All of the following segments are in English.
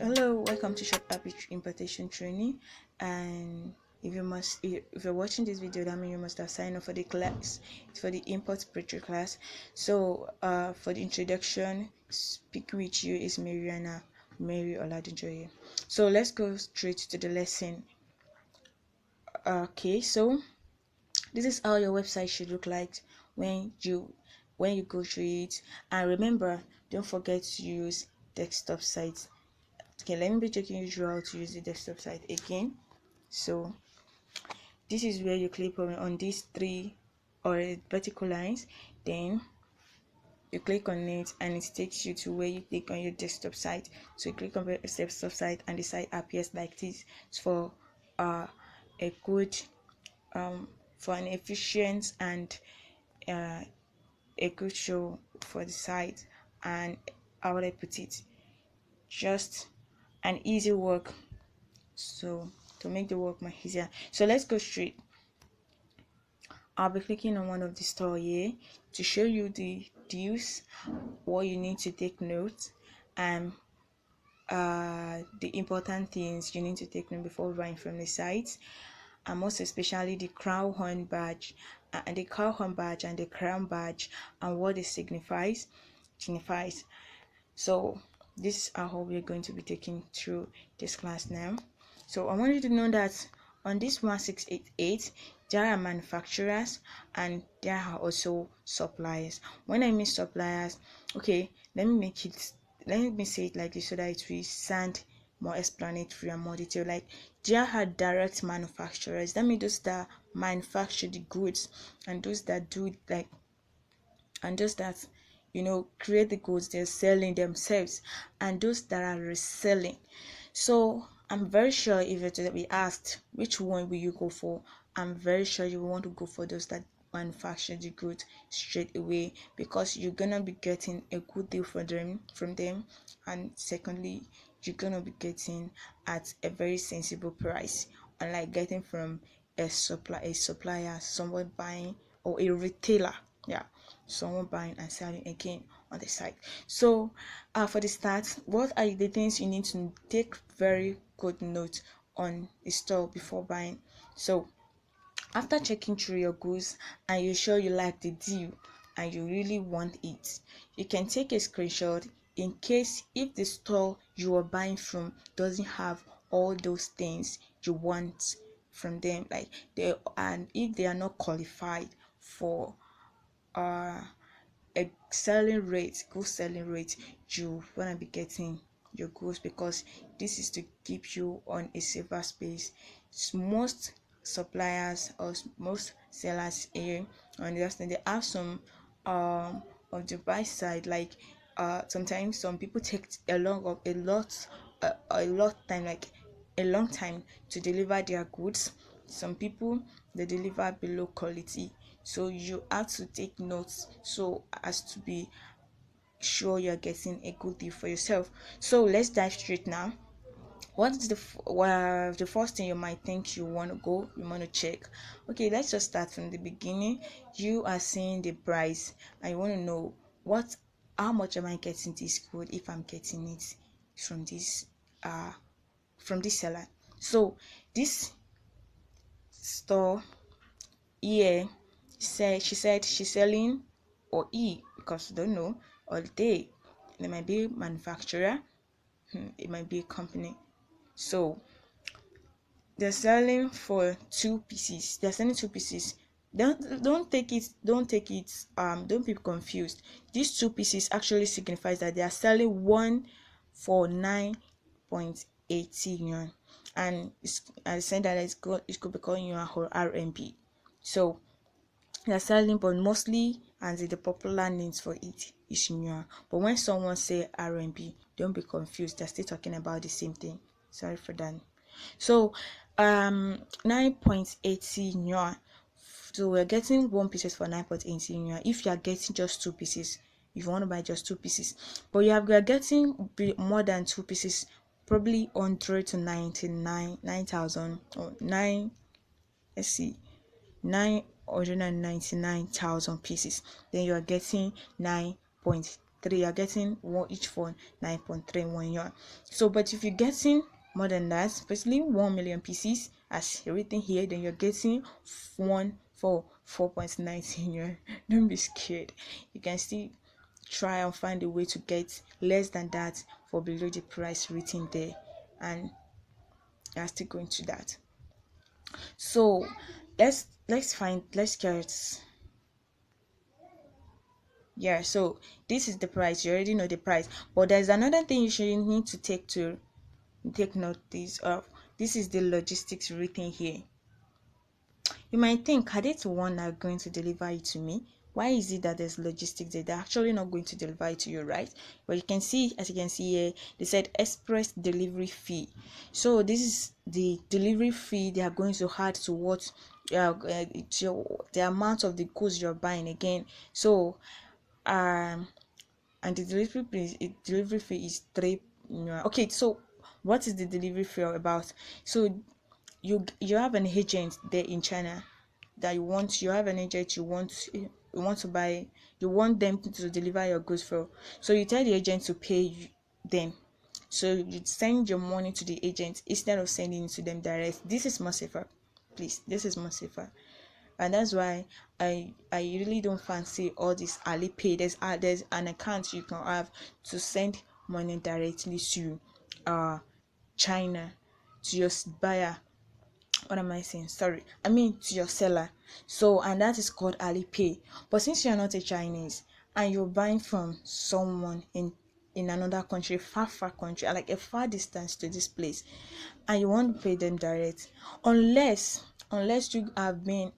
Hello, welcome to Shop Average Importation Training. And if you're watching this video, that means you must have signed up for the class. It's for the import preacher class. So for the introduction, speaking with you is Mary Oladunjoye. So let's go straight to the lesson. Okay, so this is how your website should look like when you go through it. And remember, don't forget to use desktop sites. Okay, let me be taking you through how to use the desktop site again. So this is where you click on these three or vertical lines, then you click on it and it takes you to where you click on your desktop site. So you click on the desktop site and the site appears like this. It's for a good for an efficient and a good show for the site. And how would I put it, just an easy work, so to make the work more easier. So let's go straight. I'll be clicking on one of the store here to show you the deals, what you need to take note, and the important things you need to take note before buying from the site, and most especially the crown horn badge and the crown badge and what it signifies. So this is how we're going to be taking through this class now. So I want you to know that on this 1688 there are manufacturers and there are also suppliers. When I mean suppliers, okay, let me say it like this so that it will sound more explanatory and more detailed. Like, there are direct manufacturers, that means those that manufacture the goods, and those that create the goods they're selling themselves, and those that are reselling. So I'm very sure if you're to be asked which one will you go for, I'm very sure you want to go for those that manufacture the goods straight away, because you're gonna be getting a good deal from them, and secondly, you're gonna be getting at a very sensible price, unlike getting from a supplier, someone buying, or a retailer, someone buying and selling again on the site. So for the start, what are the things you need to take very good note on the store before buying? So after checking through your goods and you're sure you like the deal and you really want it, you can take a screenshot in case if the store you are buying from doesn't have all those things you want from them, and if they are not qualified for a good selling rate, you want to be getting your goods, because this is to keep you on a safer space. Most suppliers or most sellers here understand, they have some of the buy side, like sometimes some people take a long time to deliver their goods. Some people, they deliver below quality, so you have to take notes so as to be sure you're getting a good deal for yourself. So let's dive straight now. What is the first thing you might think you want to check? Okay, let's just start from the beginning. You are seeing the price and you want to know how much am I getting this good if I'm getting it from this seller. So this store here she said she's selling, or because I don't know, or they might be manufacturer, it might be a company. So they're selling for two pieces. Don't take it don't be confused. These two pieces actually signifies that they are selling one for 9.80 yuan, and I said that it could be calling yuan or RMB. So they're selling, but mostly, and the popular names for it is yuan. But when someone say RMB, don't be confused, they're still talking about the same thing. Sorry for that. So 9.80 yuan. So we're getting one pieces for 9.80 yuan. If you are getting just two pieces, if you want to buy just two pieces, but you are getting more than two pieces, probably 100 to 9,000 or 999,000 pieces, then you are getting 9.80 9.3, you're getting one each for 9.31 yuan. So but if you're getting more than that, especially 1 million pieces as everything here, then you're getting one for 4.19 yuan. Don't be scared, you can still try and find a way to get less than that for below the price written there, and you're still going to that. So let's get, yeah, so this is the price. You already know the price, but there's another thing you should need to take notice of. This is the logistics written here. You might think, are they the one that are going to deliver it to me? Why is it that there's logistics there? They're actually not going to deliver it to you, right? But you can see, as you can see here, they said express delivery fee. So this is the delivery fee they are going to add to what the amount of the goods you're buying again. So and the delivery fee is 3. Okay, so what is the delivery fee about? So you have an agent there in China that you have an agent you want to buy, you want them to deliver your goods for. So you tell the agent to pay them, so you send your money to the agent instead of sending it to them direct. This is more safer, please, this is more safer. And that's why I really don't fancy all this Alipay. There's an account you can have to send money directly to China, to your buyer. What am I saying? Sorry, I mean to your seller. So, and that is called Alipay. But since you're not a Chinese and you're buying from someone in another country, far country, like a far distance to this place, and you want to pay them direct, unless you have been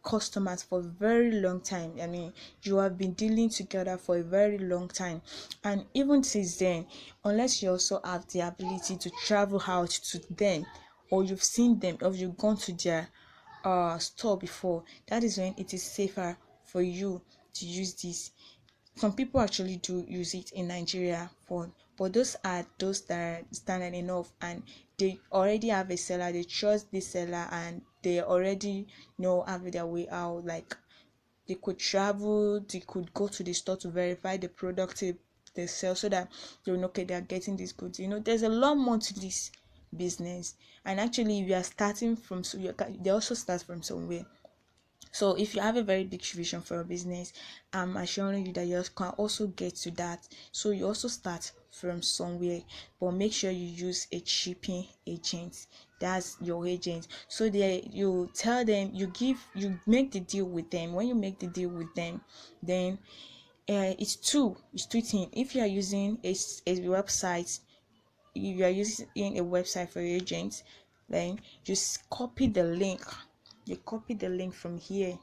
customers for a very long time. I mean, you have been dealing together for a very long time, and even since then, unless you also have the ability to travel out to them, or you've seen them, or you've gone to their store before, that is when it is safer for you to use this. Some people actually do use it in Nigeria, but those are those that are standard enough and they already have a seller, they trust the seller, and they already have their way out. Like, they could travel, they could go to the store to verify the product they sell, so that they'll know, okay, they are getting these goods. There's a lot more to this business, and actually if you are starting from, so they also start from somewhere. So if you have a very big vision for your business, I'm assuring you that you can also get to that. So you also start from somewhere, but make sure you use a shipping agent. That's your agent. So you tell them, you make the deal with them. When you make the deal with them, then it's two things. If you are using a website, if you are using a website for your agent, then just copy the link. You copy the link from here.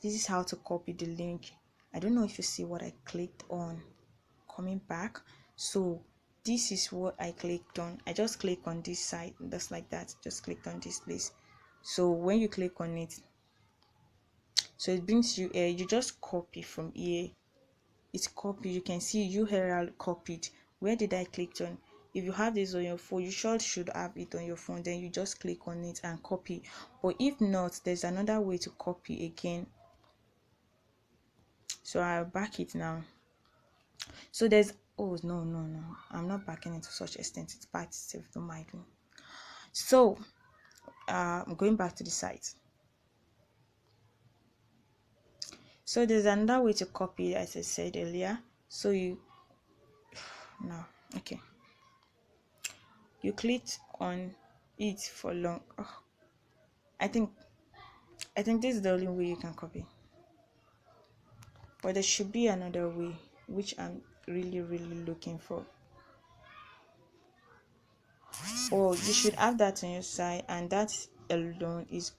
This is how to copy the link. I don't know if you see what I clicked on. Coming back, so this is what I clicked on. I just click on this site, just like that. Just clicked on this place. So when you click on it, so it brings you here. You just copy from here. It's copied. You can see URL copied. Where did I click on? If you have this on your phone, you should have it on your phone. Then you just click on it and copy. But if not, there's another way to copy again. So I'll back it now. So there's, oh no, I'm not backing it to such extent. It's back itself, don't mind me. So I'm going back to the site. So there's another way to copy, as I said earlier. So you no, okay, you clicked on it for long. I think this is the only way you can copy, but there should be another way, which I'm really looking for. Or you should have that on your side, and that alone is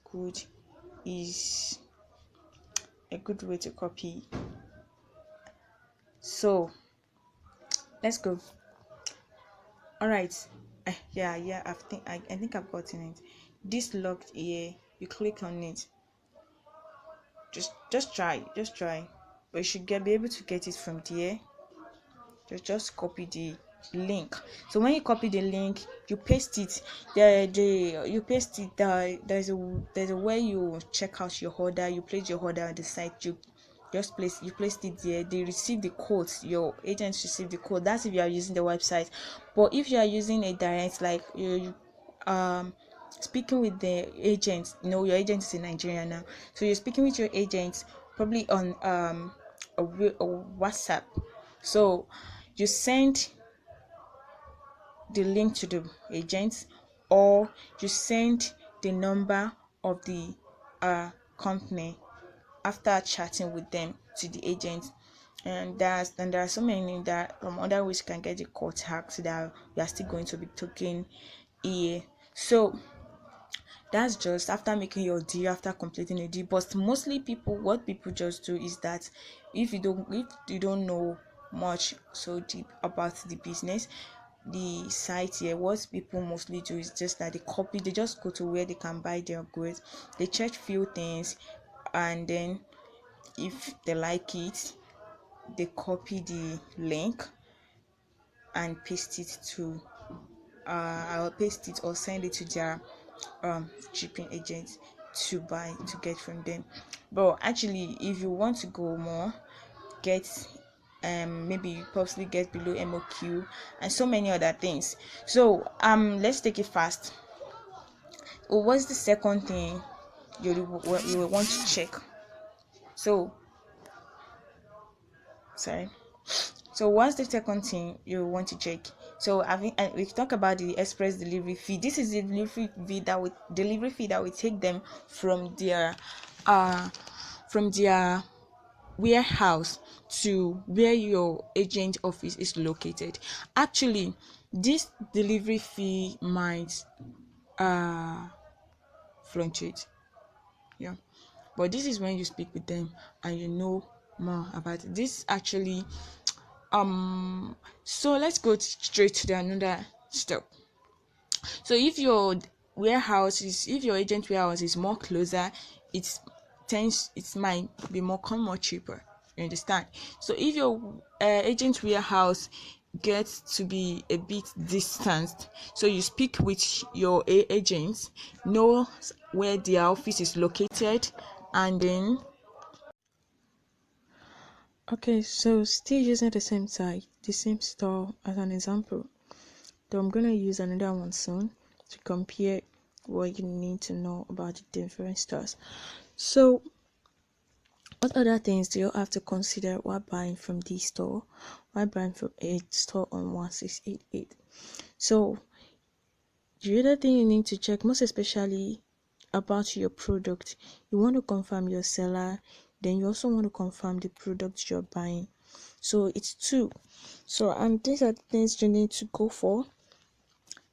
a good way to copy. So let's go. All right. Yeah, I think I've gotten it. This locked here, you click on it. Just try, but you should be able to get it from there. Just copy the link. So when you copy the link, you paste it. There's a way you check out your order. You place your order on the site. You just placed it there. They receive the code, your agents receive the code. That's if you are using the website. But if you are using a direct, like you speaking with the agent, your agent is in Nigeria now, so you're speaking with your agent probably on a WhatsApp. So you send the link to the agent, or you send the number of the company after chatting with them to the agent. And there are so many that other ways you can get the contact that we are still going to be talking here. So that's just after making your deal, after completing a deal. But mostly what people just do is that if you don't know much so deep about the business, the site here, what people mostly do is just that they just go to where they can buy their goods, they check few things, and then if they like it, they copy the link and paste it to I'll paste it or send it to their shipping agent to get from them. But actually, if you want to go more, get maybe you possibly get below MOQ and so many other things. So let's take it fast. What's the second thing you will want to check? So sorry. So what's the second thing you want to check? So we talk about the express delivery fee. This is the delivery fee that we take them from their warehouse to where your agent office is located. Actually, this delivery fee might fluctuate. Yeah. But this is when you speak with them and you know more about it. This actually so let's go straight to another step. So if your agent warehouse is more closer, it might be more cheaper. You understand? So if your agent warehouse gets to be a bit distant, so you speak with your agents, know where their office is located, and then okay, so still using the same site, the same store as an example. So I'm gonna use another one soon to compare what you need to know about the different stores. So what other things do you have to consider while buying from this store, while buying from a store on 1688? So the other thing you need to check, most especially about your product, you want to confirm your seller, then you also want to confirm the product you're buying. So it's two. So these are the things you need to go for.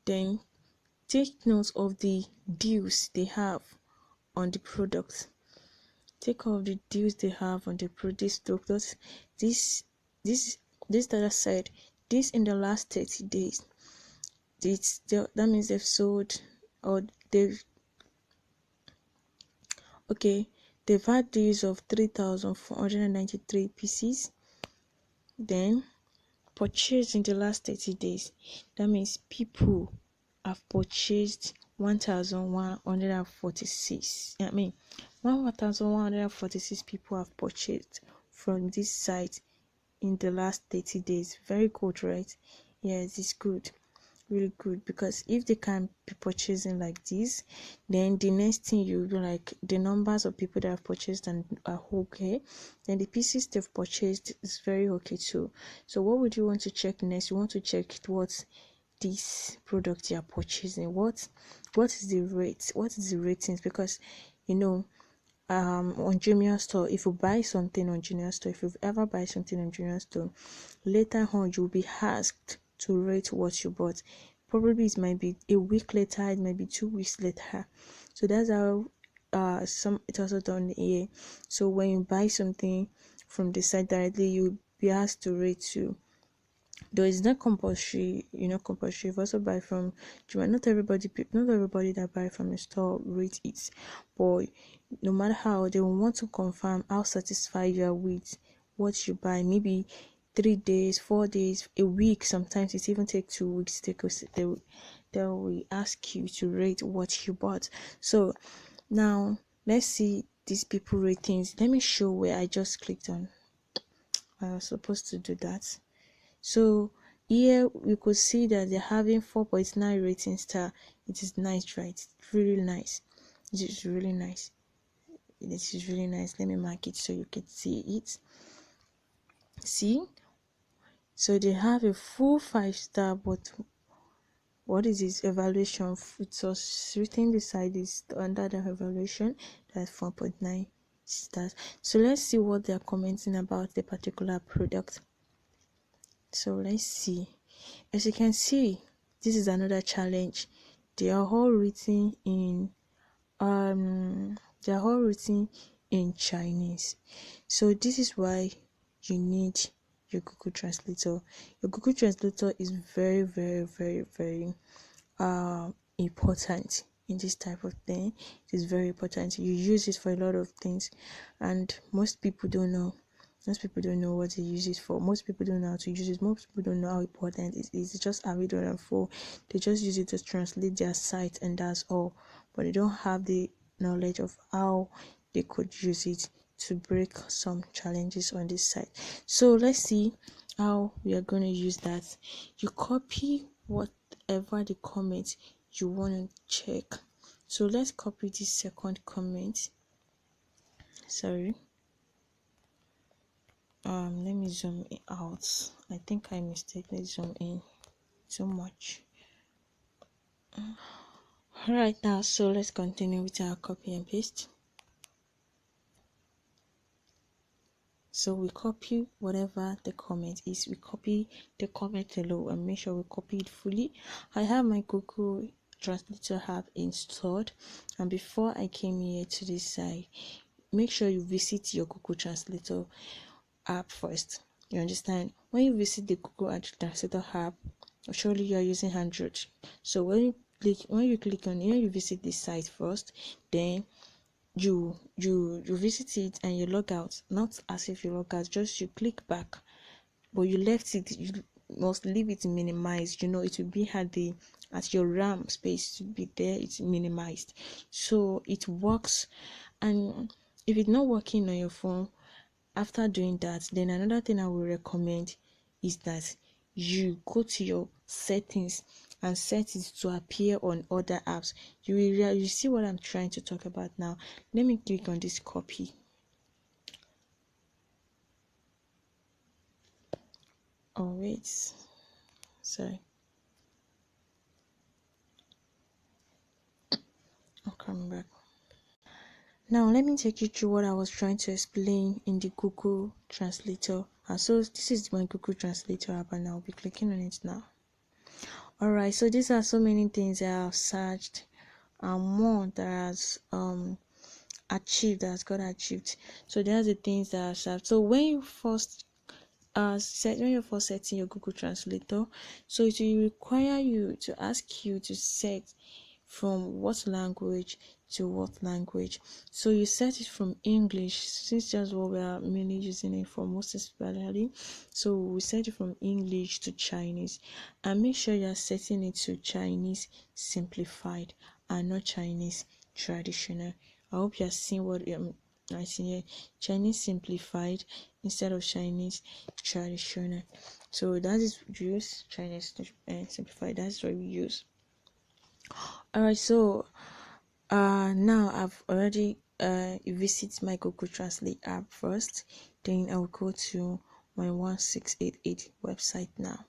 Then take note of the deals they have on the product. Take off the deals they have on the product. This data said this in the last 30 days. That means they've sold, or they've had deals of 3,493 pieces. Then purchased in the last 30 days. That means people have purchased 1,146. 1,146 people have purchased from this site in the last 30 days. Very good, right? Yes, it's good, really good, because if they can be purchasing like this, then the next thing you'll be like, the numbers of people that have purchased and are okay, then the pieces they've purchased is very okay too. So what would you want to check next? You want to check what this product you are purchasing, what is the rate, what is the ratings, because on Jumia Store, if you buy something on Jumia Store, if you've ever buy something on Jumia Store, later on you'll be asked to rate what you bought. Probably it might be a week later, it might be 2 weeks later. So that's how it's also done here. So when you buy something from the site directly, you'll be asked to rate too. Though it's not compulsory, compulsory. If you also buy from Jumia, not everybody that buy from a store rate it, but no matter how, they will want to confirm how satisfied you are with what you buy. Maybe 3 days, 4 days, a week. Sometimes it even take 2 weeks. They will ask you to rate what you bought. So now let's see these people ratings. Let me show where I just clicked on. I was supposed to do that. So here we could see that they're having 4.9 rating star. It is nice, right? It's really nice. It is really nice. This is really nice. Let me mark it so you can see it. See, so they have a full 5-star, but what is this evaluation? It was written beside this under the evaluation, that's 4.9 stars. So let's see what they're commenting about the particular product. So let's see. As you can see, this is another challenge. They are all written in Chinese. So this is why you need your Google Translator. Your Google Translator is very, very, very, very important in this type of thing. It is very important. You use it for a lot of things, and most people don't know. Most people don't know what they use it for. Most people don't know how to use it. Most people don't know how important it is. It's just a video and for they just use it to translate their site, and that's all. But they don't have the knowledge of how they could use it to break some challenges on this site. So let's see how we are going to use that. You copy whatever the comment you want to check. So let's copy this second comment. Sorry. Let me zoom it out. I think I mistakenly zoomed in too much. Alright, now so let's continue with our copy and paste. So we copy whatever the comment is. We copy the comment below and make sure we copy it fully. I have my Google Translator app installed, and before I came here to this site, make sure you visit your Google Translator app first. You understand? When you visit the Google Translator app, surely you are using Android. So when you click on here, you visit this site first, then you visit it and you log out. Not as if you log out, just you click back, but you left it. You must leave it minimized. It will be at your RAM space to be there. It's minimized, so it works. And if it's not working on your phone after doing that, then another thing I will recommend is that you go to your settings and set it to appear on other apps. You see what I'm trying to talk about now. Let me click on this copy. Oh wait, sorry, I'll come back. Now let me take you through what I was trying to explain in the Google Translator. So this is my Google Translator app, and I'll be clicking on it now. Alright, so these are so many things I have searched and more that has achieved, that has got achieved. So there's the things that I've searched. So when you first setting your Google Translator, so it will require you to ask you to set from what language to what language. So you set it from English, since that's what we are mainly using it for most especially. So we set it from English to Chinese, and make sure you are setting it to Chinese simplified and not Chinese traditional. I hope you are seeing what I see here. Chinese simplified instead of Chinese traditional. So that is use Chinese simplified. That's what we use. Alright, so now I've already visit my Google Translate app first, then I'll go to my 1688 website now.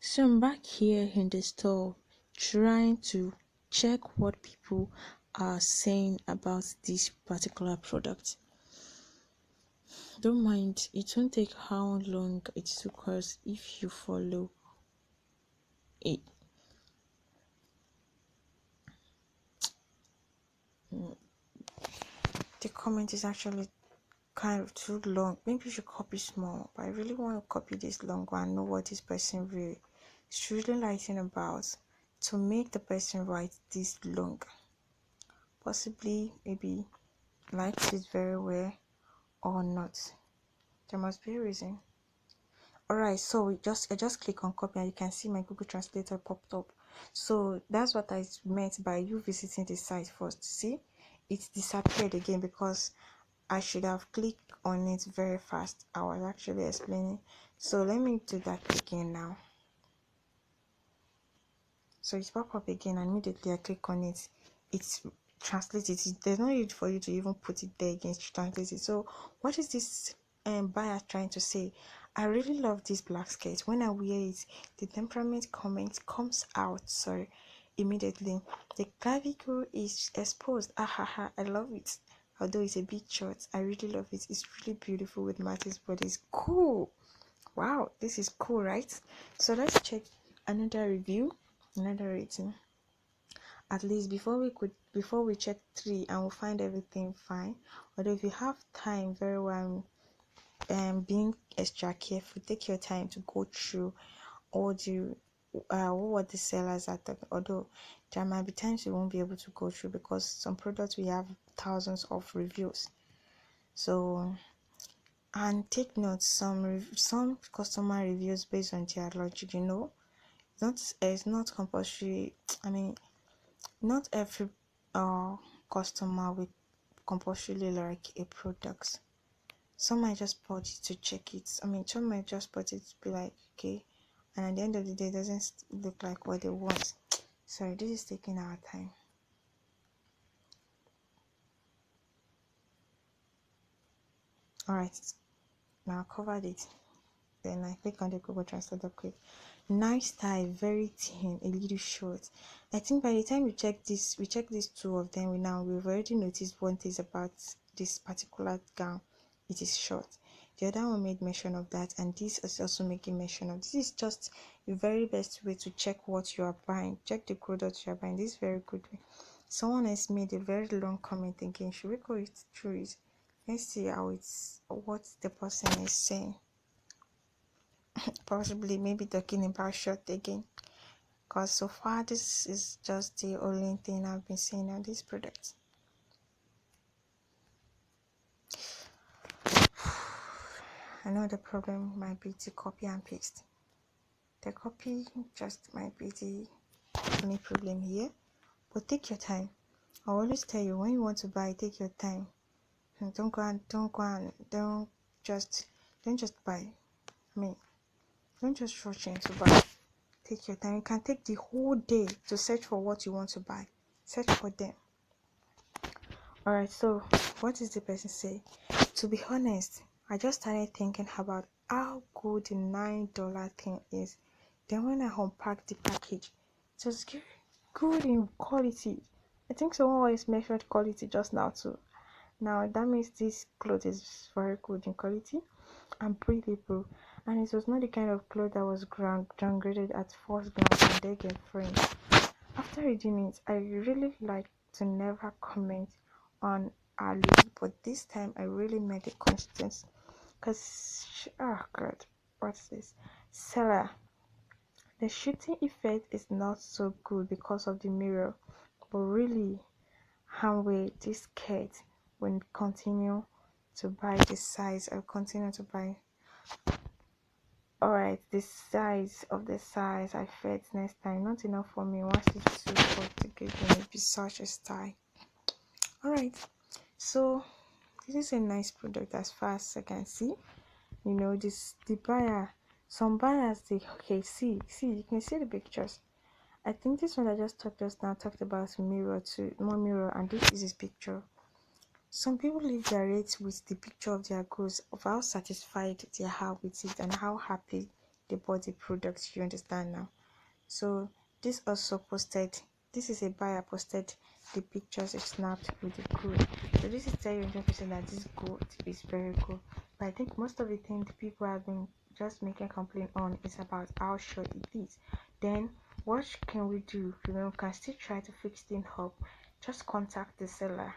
So I'm back here in the store trying to check what people are saying about this particular product. Don't mind, it won't take how long it took us if you follow it. The comment is actually kind of too long. Maybe you should copy small, but I really want to copy this long one and know what this person really is really writing about to make the person write this long. Possibly, maybe likes it very well or not. There must be a reason. Alright, so I just click on copy, and you can see my Google Translator popped up. So that's what I meant by you visiting the site first. See, it disappeared again because I should have clicked on it very fast. I was actually explaining. So let me do that again now. So it's pop up again and immediately I click on it. It's translated. There's no need for you to even put it there again to translate it. So what is this buyer trying to say? I really love this black skirt. When I wear it, the temperament comment comes out. Sorry, immediately. The clavicle is exposed. Ah ha ha! I love it. Although it's a bit short, I really love it. It's really beautiful with matches, but it's cool. Wow, this is cool, right? So let's check another review, another rating. At least before we check three and we'll find everything fine. Although if you have time, very well, being extra careful, take your time to go through all the what the sellers are talking. Although there might be times you won't be able to go through because some products we have thousands of reviews. So and take note, some customer reviews based on their logic, it's not compulsory. I mean, not every customer will compulsorily like a product. Some might just bought it to check it. I mean, some might just bought it to be like, okay, and at the end of the day, it doesn't look like what they want. Sorry, this is taking our time. All right, now I covered it. Then I click on the Google Translator quick. Nice style, very thin, a little short. I think by the time we check these two of them, we've already noticed one thing about this particular gown. It is short. The other one made mention of that, and this is also making mention of this. Is just the very best way to check what you are buying. Check the product you are buying. This is very good way. Someone has made a very long comment again. Should we go through it? Let's see what the person is saying. Possibly maybe talking about short again, because so far this is just the only thing I've been seeing on this product. I know the problem might be to copy and paste. The copy just might be the only problem here, but take your time. I always tell you, when you want to buy, take your time. Don't just buy. I mean, don't just rush into buy. Take your time. You can take the whole day to search for what you want to buy. Search for them. Alright, so what does the person say? To be honest, I just started thinking about how good the $9 thing is. Then when I unpacked the package, it was good in quality. I think someone always measured quality just now too. Now that means this cloth is very good in quality and breathable, and it was not the kind of cloth that was downgraded at first glance and they get framed. After reading it, I really like to never comment on Ali, but this time I really made a conscience because, oh god, what's this? Seller, the shooting effect is not so good because of the mirror, but really, Hanway, this skirt, when continue to buy the size, I'll continue to buy. Alright, the size I felt next time, not enough for me. Once it's too short to give me be such a style. Alright, so this is a nice product as far as I can see. The buyer, some buyers, they okay, see, you can see the pictures. I think this one I just talked about mirror to more mirror, and this is his picture. Some people leave their rates with the picture of their goods, of how satisfied they are with it and how happy they bought the product. You understand now? So this is a buyer posted the pictures he snapped with the good. So this is telling you 100% that this good is very good. But I think most of the things the people have been just making complaint on is about how short it is. Then what can we do? We can still try to fix things up. Just contact the seller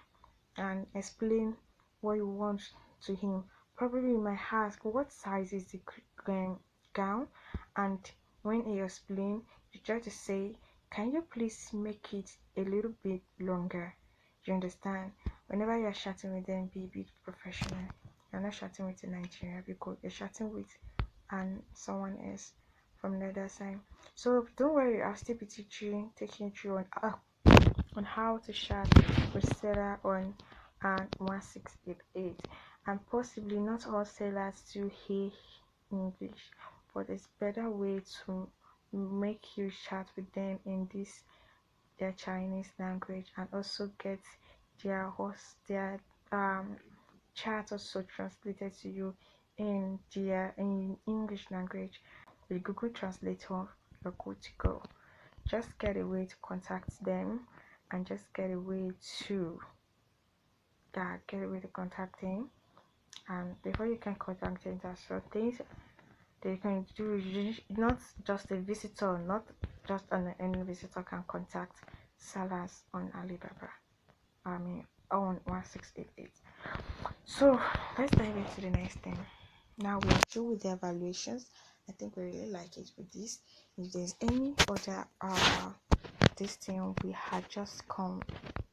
and explain what you want to him. Probably you might ask what size is the gown, and when he explain, you try to say, can you please make it a little bit longer? You understand? Whenever you're chatting with them, be a bit professional. You're not chatting with a Nigerian because you're chatting with someone else from the other side. So don't worry, I'll still be teaching, taking you through on how to chat with seller on 1688. And possibly not all sellers do hear English, but it's better way to make you chat with them in this their Chinese language, and also get their chat also translated to you in English language. With Google Translator, you're good to go. Just get a way to contact them, and just get a way to contact them. And before you can contact them, there's some things they can do. Not just a visitor, not just any visitor can contact sellers on Alibaba. I mean on 1688. So let's dive into the next thing. Now we are through with the evaluations. I think we really like it with this. If there's any other this thing we had just come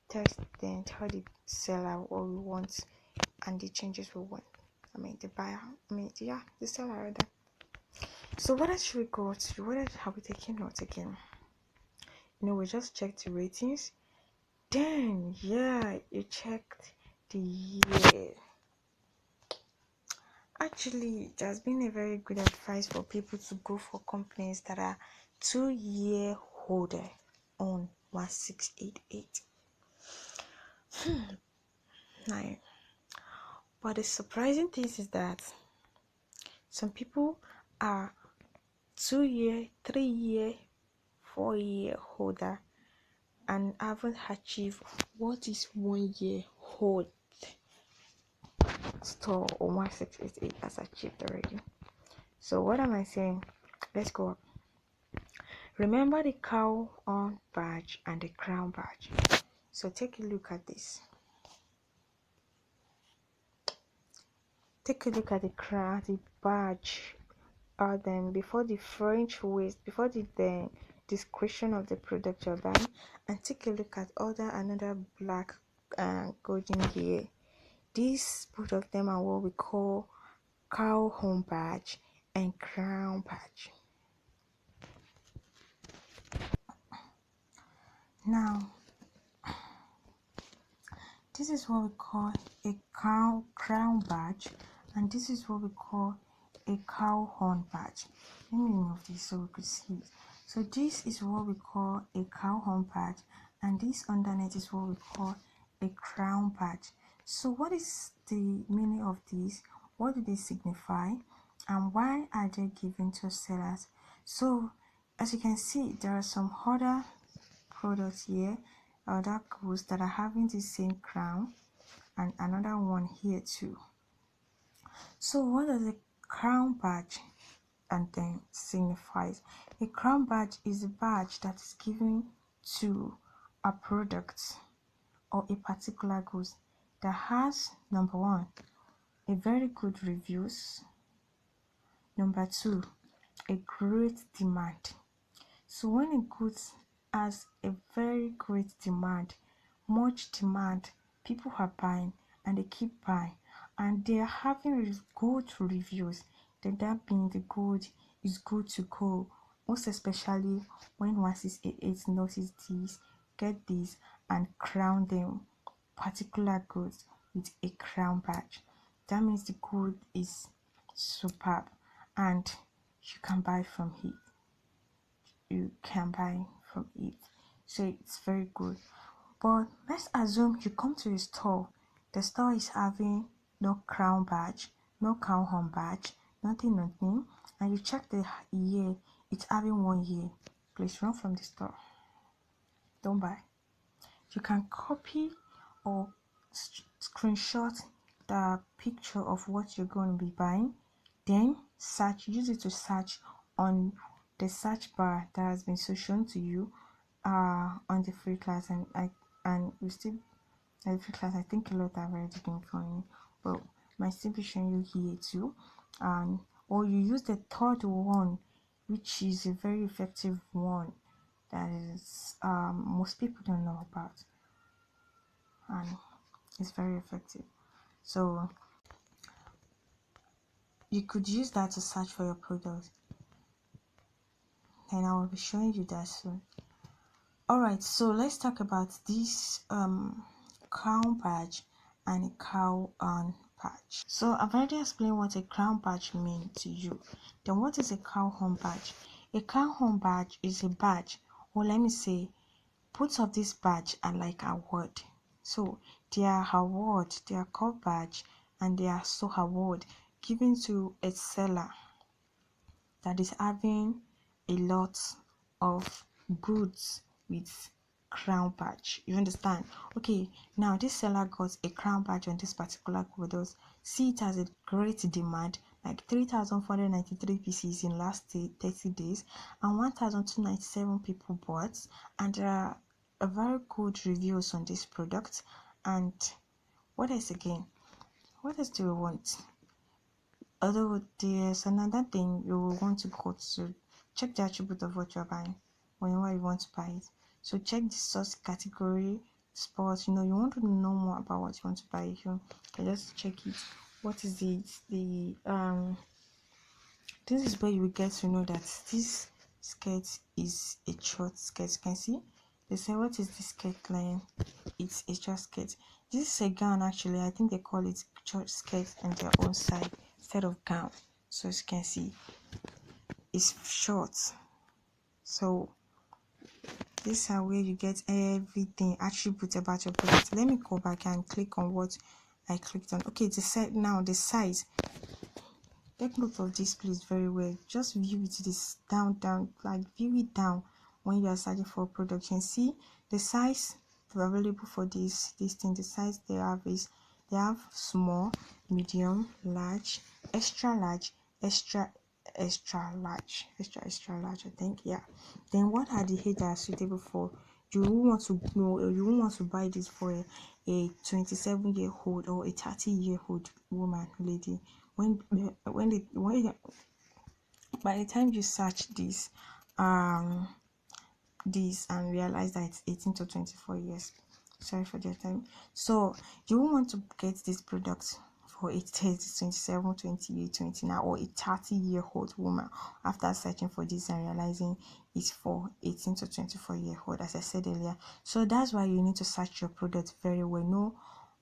test the entire seller what we want and the changes we want. I mean the buyer. The seller rather. So what else should we go to? What else have we taken notes again? We just checked the ratings. Then you checked the year. Actually, it has been a very good advice for people to go for companies that are 2-year holder on 1688. Now, but the surprising thing is that some people are 2-year, 3-year, 4-year holder and haven't achieved what is 1-year hold store on 1688 has achieved already. So what am I saying? Let's go up. Remember the cow on badge and the crown badge. So take a look at this. Take a look at the crown, the badge, then before the French waist, before the description of the product you're buying, and take a look at another black golden here. These both of them are what we call cow horn badge and crown badge. Now, this is what we call a crown badge, and this is what we call a cow horn badge. Let me remove this so we could see it. So this is what we call a cow horn badge, and this underneath is what we call a crown badge. So what is the meaning of these? What do they signify, and why are they given to sellers? So as you can see, there are some other products here, other goods that are having the same crown, and another one here too. So what does a crown badge and then signifies? A crown badge is a badge that is given to a product or a particular goods that has, number one, a very good reviews, number two, a great demand. So when a goods has a very great demand, much demand, people are buying and they keep buying, and they are having good reviews, then that means the good is good to go. Most especially when 1688 notice this, get this, and crown them particular goods with a crown badge. That means the good is superb and you can buy from it. So it's very good. But let's assume you come to a store, the store is having no crown badge, no cow horn badge, nothing, and you check the year, it's having 1 year. Please run from the store, don't buy. You can copy or screenshot the picture of what you're going to be buying, then use it to search on the search bar that has been shown to you on the free class. And we still the free class, I think a lot have already been for you, but might still be showing you here too. And or you use the third one, which is a very effective one that is most people don't know about, and it's very effective. So you could use that to search for your product, and I will be showing you that soon. All right, so let's talk about this crown badge and a crown badge. So I've already explained what a crown badge means to you. Then what is a crown horn badge? A crown horn badge is a badge, or let me say, parts of this badge are like award. So they are award, they are called badge, and they are so award given to a seller that is having a lot of goods with crown badge. You understand? Okay, now this seller got a crown badge on this particular product. See it as a great demand, like 3,493 pieces in last 30 days, and 1,297 people bought, and there are a very good reviews on this product. And what else again? What else do you want? Although there's another thing, you will want to go to check the attribute of what you're buying whenever you want to buy it. So check the source category, sports. You want to know more about what you want to buy. You can just check it. What is the this is where you will get to know that this skirt is a short skirt. You can see they say, what is the skirt line? It's a short skirt. This is a gown. Actually, I think they call it short skirt on their own side instead of gown. So as you can see, it's short. So these are where you get everything attributes about your product. Let me go back and click on what I clicked on. Okay, the set now, the size. Take note of this please very well. Just view it this down, like view it down when you are searching for a product. You can see the size available for this thing. The size they have is, they have small, medium, large, extra large, extra large, extra large, I think. Yeah. Then what are the age that are suitable for? You want to know, you want to buy this for a 27-year-old or a 30-year-old woman, lady. When by the time you search this and realize that it's 18 to 24 years, sorry for the time, so you won't want to get this product for a 30, 27, 28, 29 or a 30-year-old woman after searching for this and realizing it's for 18 to 24-year-old, as I said earlier. So that's why you need to search your product very well.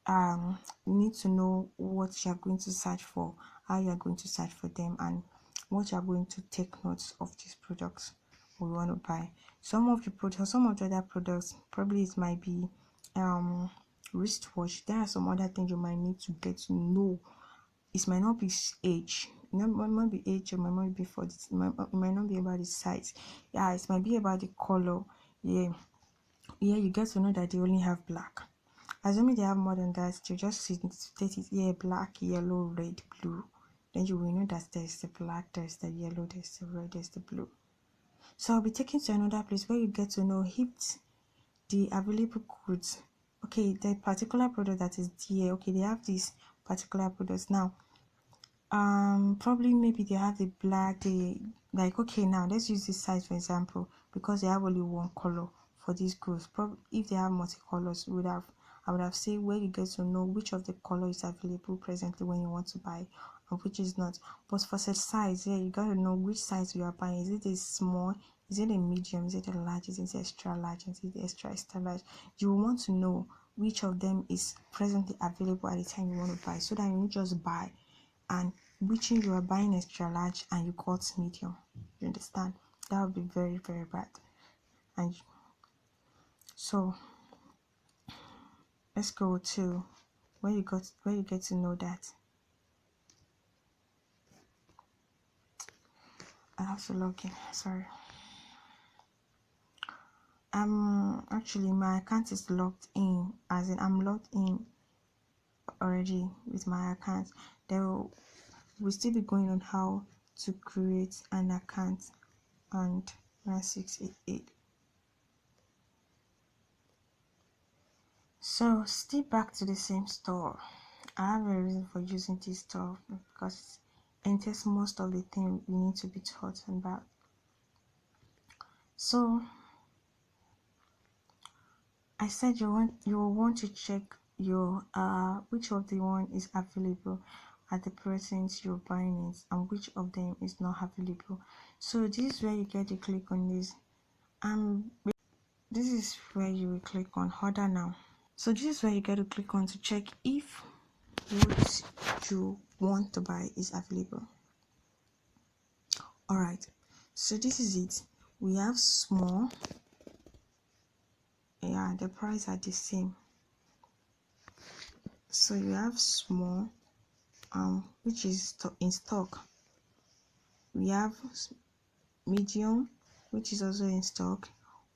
You need to know what you're going to search for, how you're going to search for them, and what you're going to take notes of these products we want to buy. Some of the products, some of the other products, probably it might be wristwatch. There are some other things you might need to get to know. It might not be age, it might be age, it might not be for this, it might not be about the size. Yeah, it might be about the color. Yeah, you get to know that they only have black. Assuming they have more than that, you just state it here: black, yellow, red, blue. Then you will know that there's the black, there's the yellow, there's the red, there's the blue. So I'll be taking to another place where you get to know if the available goods. Okay, the particular product that is there. Okay, they have these particular products now. Probably maybe they have the black. They like, okay, now let's use this size for example, because they have only one color for these goods. Probably if they have multicolors, I would have said where you get to know which of the color is available presently when you want to buy and which is not. But for such size, yeah, you gotta know which size you are buying. Is it a small? Is it a medium? Is it a large? Is it extra large? Is it extra large? You will want to know which of them is presently available at the time you want to buy, so that you don't just buy and wishing you are buying extra large and you got medium. You understand? That would be very, very bad. And so let's go to where you get to know that. I have to log in. Sorry. Actually my account is logged in, as in I'm logged in already with my account. There will still be going on how to create an account and 1688. So still back to the same store. I have a reason for using this store because it entails most of the things we need to be taught about. So I said you will want to check your which of the one is available at the present you're buying it and which of them is not available. So this is where you get to click on this. this is where you will click on order now. So this is where you get to click on to check if what you want to buy is available. All right, so this is it. We have small, yeah, the price are the same. So you have small, which is in stock. We have medium, which is also in stock.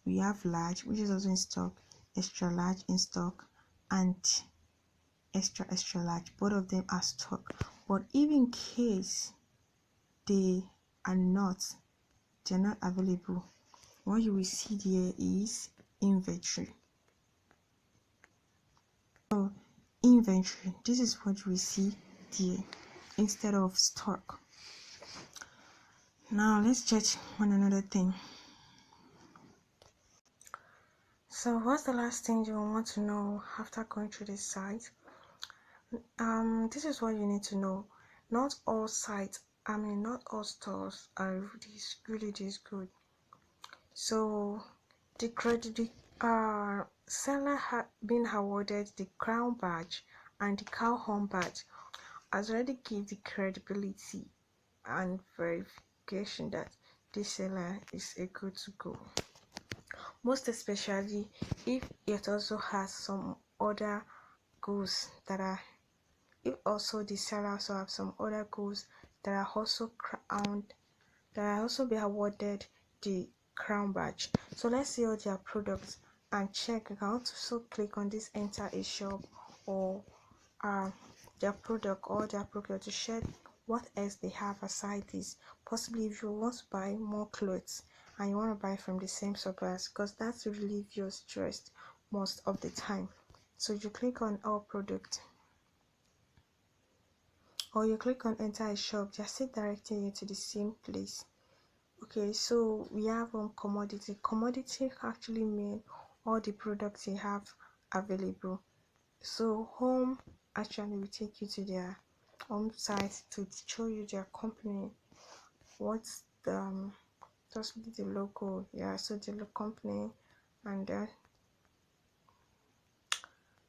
We have large, which is also in stock, extra large in stock, and extra large. Both of them are stock. But if in case they're not available, what you will see there is inventory. So inventory, this is what you will see there instead of stock. Now let's check on another thing. So what's the last thing you want to know after going through this site? This is what you need to know. Not all sites, not all stores are really this good. So the seller had been awarded the crown badge and the cow horn badge has already give the credibility and verification that this seller is a good to go. Most especially if it also has some other goods that are, if also the seller also have some other goods that are also crowned, that are also be awarded the crown badge. So let's see all their products and check. You can also click on this enter a shop or their product or their product to check what else they have aside this. Possibly if you want to buy more clothes and you want to buy from the same suppliers, because that's to relieve your stress most of the time. So you click on our product or you click on enter a shop, just still directing you to the same place. Okay, so we have commodity actually mean all the products they have available. So home actually will take you to their home site to show you their company, what's the just the logo, yeah, so the company, and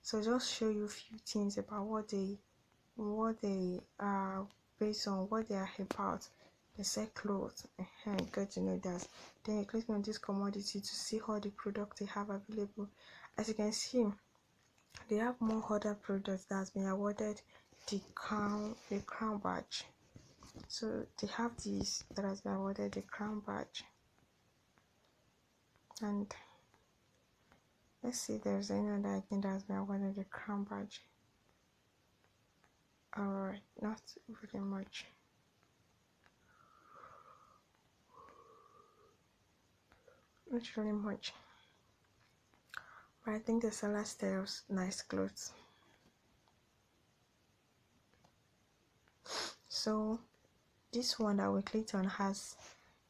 so just show you a few things about what they are based on, what they are about. They sell clothes, get to know that. Then you click on this commodity to see all the products they have available. As you can see, they have more other products that has been awarded the crown badge. So they have this that has been awarded the crown badge, and let's see if there's any other item that has been awarded the crown badge. Alright, not really much. Not really much. But I think the seller sells nice clothes. So this one that we clicked on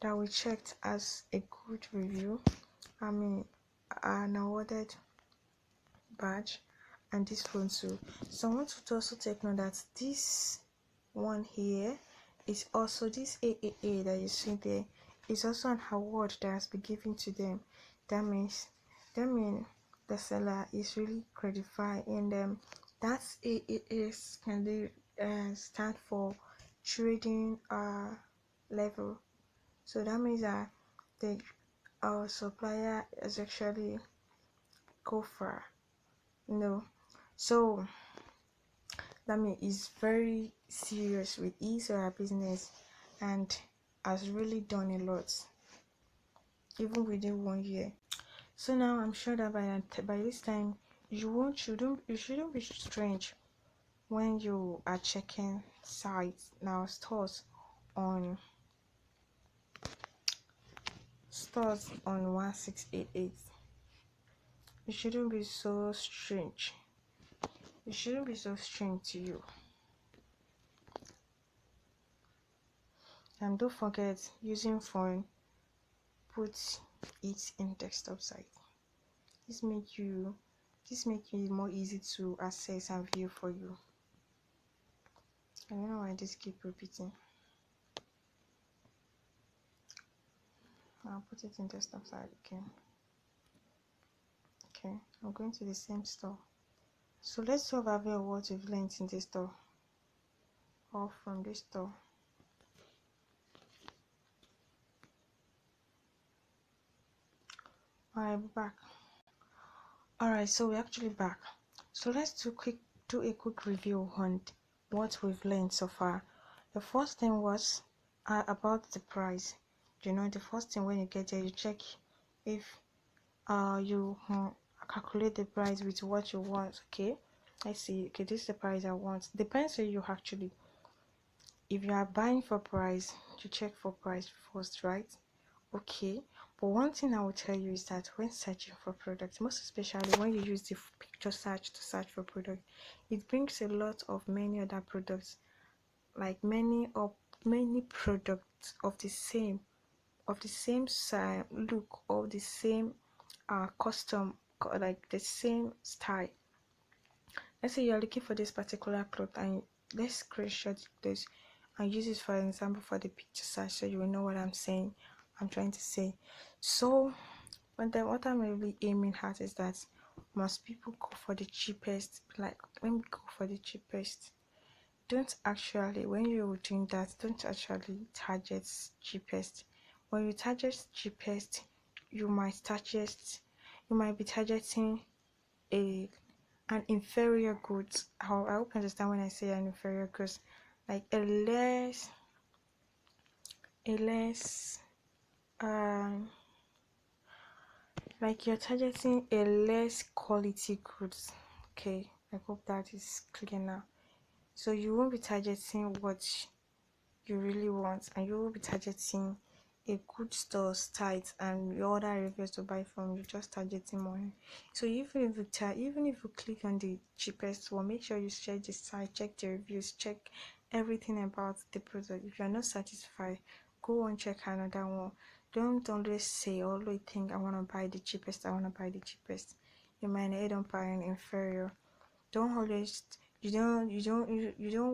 that we checked as a good review. An awarded badge, and this one too. So I want to also take note that this one here is also this AAA that you see there is also an award that has been given to them. That means the seller is really credified in them. That's AAS can they stand for trading level. So that means that our supplier is actually go far. So that means is very serious with his or her business and has really done a lot even within 1 year. So now I'm sure that by this time you shouldn't be strange when you are checking sites now, stores on 1688. It shouldn't be so strange. It shouldn't be so strange to you. And don't forget, using phone, put it in desktop site. This make it more easy to access and view for you. I don't know why this keep repeating. I'll put it in desktop side again. Okay, I'm going to the same store. So let's overview what we've learned in this store or from this store. Alright, back. Alright, so we're actually back. So let's do a quick review on what we've learned so far. The first thing was about the price. You know, the first thing when you get there, you check if you calculate the price with what you want. Okay, I see. Okay, this is the price I want. Depends on you actually. If you are buying for price, you check for price first, right? Okay, but one thing I will tell you is that when searching for products, most especially when you use the picture search to search for product, it brings a lot of many other products, like many products of the same look or the same custom, like the same style. Let's say you're looking for this particular cloth, and let's screenshot this and use it for an example for the picture search, so you will know what I'm trying to say. So what I'm really aiming at is that most people go for the cheapest. Like, let me go for the cheapest. Don't actually, when you're doing that, don't actually target cheapest. When you target cheapest, you might be targeting a an inferior goods. How I hope you understand when I say an inferior goods, like a less um like you're targeting a less quality goods. Okay, I hope that is clear now. So you won't be targeting what you really want, and you will be targeting a good store site, and your other reviews to buy from, you just targeting money. So even if you click on the cheapest one, make sure you check the site, check the reviews, check everything about the product. If you're not satisfied, go and check another one. Don't always say, always think, I want to buy the cheapest. You might end up buying inferior. Don't always you don't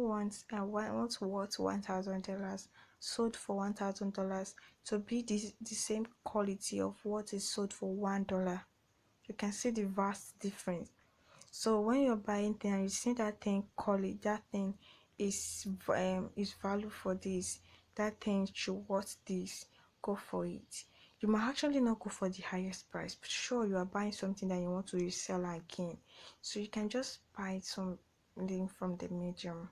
want worth $1,000 sold for $1,000 to be the same quality of what is sold for $1. You can see the vast difference. So when you're buying thing and you see that thing, call it that thing is value for this, that thing should worth this, go for it. You might actually not go for the highest price, but sure, you are buying something that you want to resell again, so you can just buy something from the medium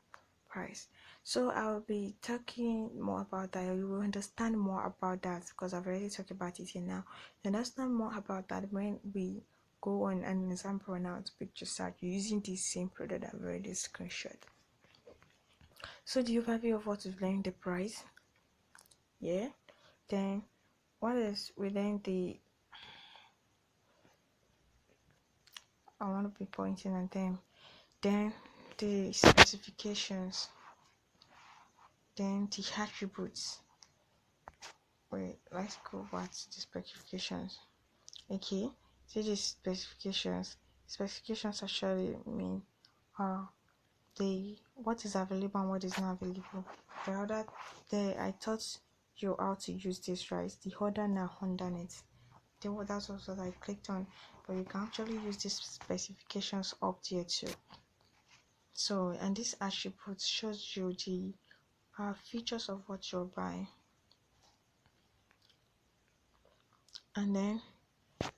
price. So I'll be talking more about that. You will understand more about that because I've already talked about it here now. You understand more about that when we go on an example now to picture search using this same product I've already screenshot. So the overview of what we've learned, the price, yeah. Then what is within the I want to be pointing at them. Then the specifications, then the attributes. Wait, let's go back to the specifications. Okay, see the specifications. Specifications actually mean the what is available and what is not available. The other there I taught you how to use this, right? The order now underneath. Then that's also that I clicked on, but you can actually use these specifications up there too. So, and this attribute shows you the features of what you're buying. And then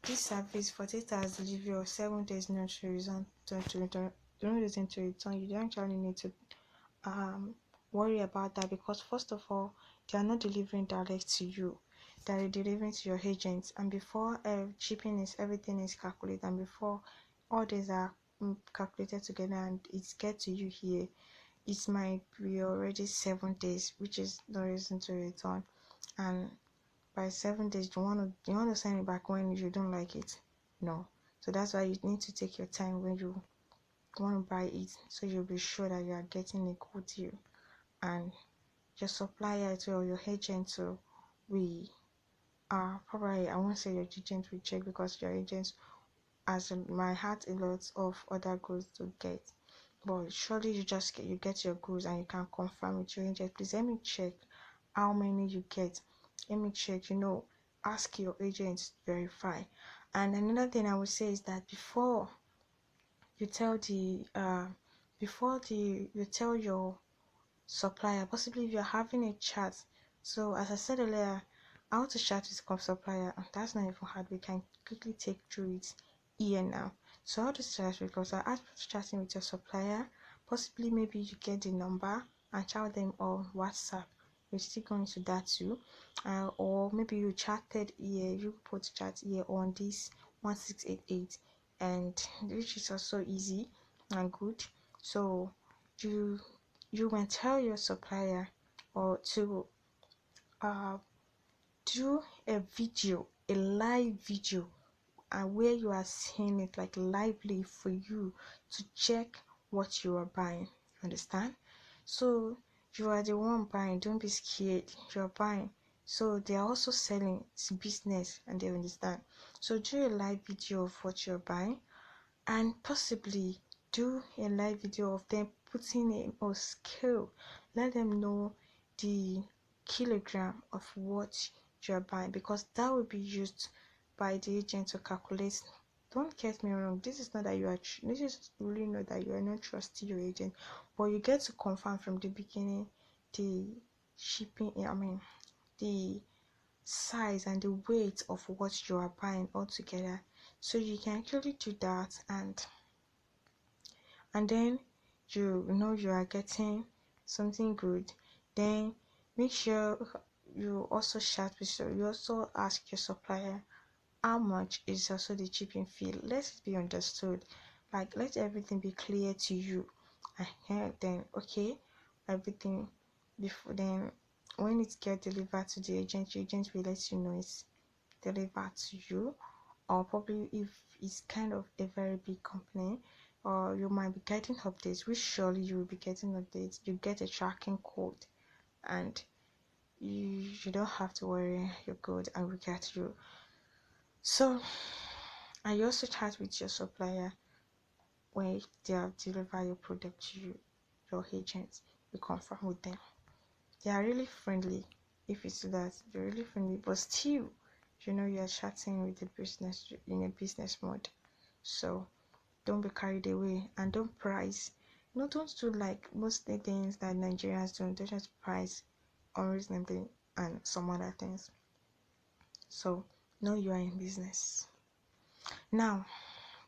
this service 48 hours delivery or 7 days no to return to return. Don't reason to return. You don't actually need to worry about that, because first of all, they are not delivering direct to you. They are delivering to your agents, and before shipping is everything is calculated, and before all these are calculated together and it gets to you here, it might be already 7 days, which is no reason to return. And by 7 days, you want to send it back when you don't like it. No. So that's why you need to take your time when you want to buy it, so you'll be sure that you are getting a good deal, and your supplier to or your agent to we are probably, I won't say your agent will check, because your agent has might have a lot of other goods to get, but surely you get your goods and you can confirm with your agent, please let me check how many you get, let me check, ask your agent, verify. And another thing I would say is that you tell the before the you tell your supplier, possibly if you're having a chat. So as I said earlier, how to chat with supplier, that's not even hard. We can quickly take through it here now. So how to chat with because as chatting with your supplier, possibly maybe you get the number and chat them on WhatsApp. We're still going to that too. Or maybe you chatted here, you put chat here on this 1688, and which is also easy and good. So you you can tell your supplier or to uh, do a live video, and where you are seeing it like lively for you to check what you are buying. Understand? So you are the one buying, don't be scared, you're buying. So they are also selling, it's business, and they understand. So do a live video of what you're buying, and possibly do a live video of them putting a scale. Let them know the kilogram of what you're buying, because that will be used by the agent to calculate. Don't get me wrong, this is not that you are this is really not that you are not trusting your agent, but you get to confirm from the beginning the shipping, the size and the weight of what you are buying altogether. So you can actually do that, and then you know you are getting something good. Then make sure you also chat with you also ask your supplier how much is also the shipping fee. Let it be understood, like let everything be clear to you. Then okay, everything before then when it get delivered to the agent, the agent will let you know it's delivered to you. Or probably if it's kind of a very big company, or you might be getting updates, which surely you will be getting updates. You get a tracking code, and you don't have to worry, you're good and we get you. So I also chat with your supplier when they have delivered your product to you, your agents. You confirm with them. They are really friendly. If it's that, they're really friendly, but still you are chatting with the business in a business mode. So don't be carried away, and don't price. Don't do like most things that Nigerians do. They just price unreasonably and some other things. So know you are in business. Now,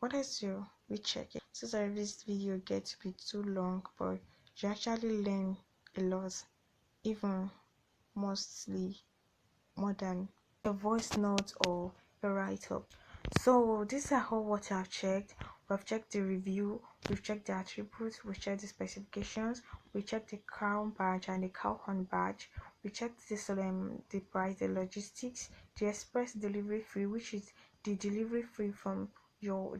what else you we check it? So sorry if this video gets to be too long, but you actually learn a lot, even mostly more than a voice note or a write-up. So these are all what I've checked. We've checked the review, we've checked the attributes, we've checked the specifications, we checked the crown badge and the cow horn badge, we checked the price, the logistics, the express delivery fee, which is the delivery fee from your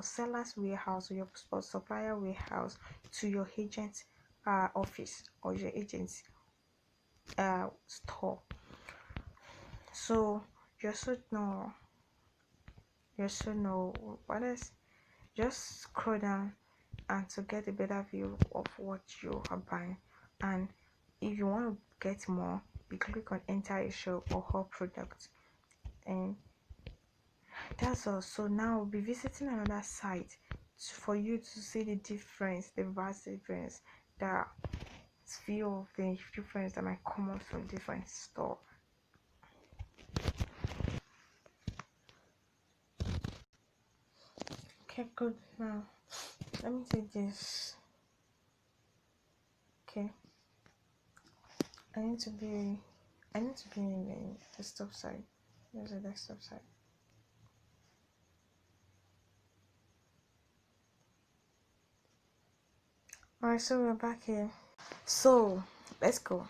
seller's warehouse or your supplier warehouse to your agent's office or your agent's store. So you also know what else. Just scroll down and to get a better view of what you are buying. And if you want to get more, you click on enter a shop or whole product, and that's all. So now we'll be visiting another site for you to see the difference, the vast difference, the view of the difference that might come up from different store. Okay, good. Now let me take this. Okay, I need to be in the desktop side. There's a desktop side. Alright, so we're back here. So let's go.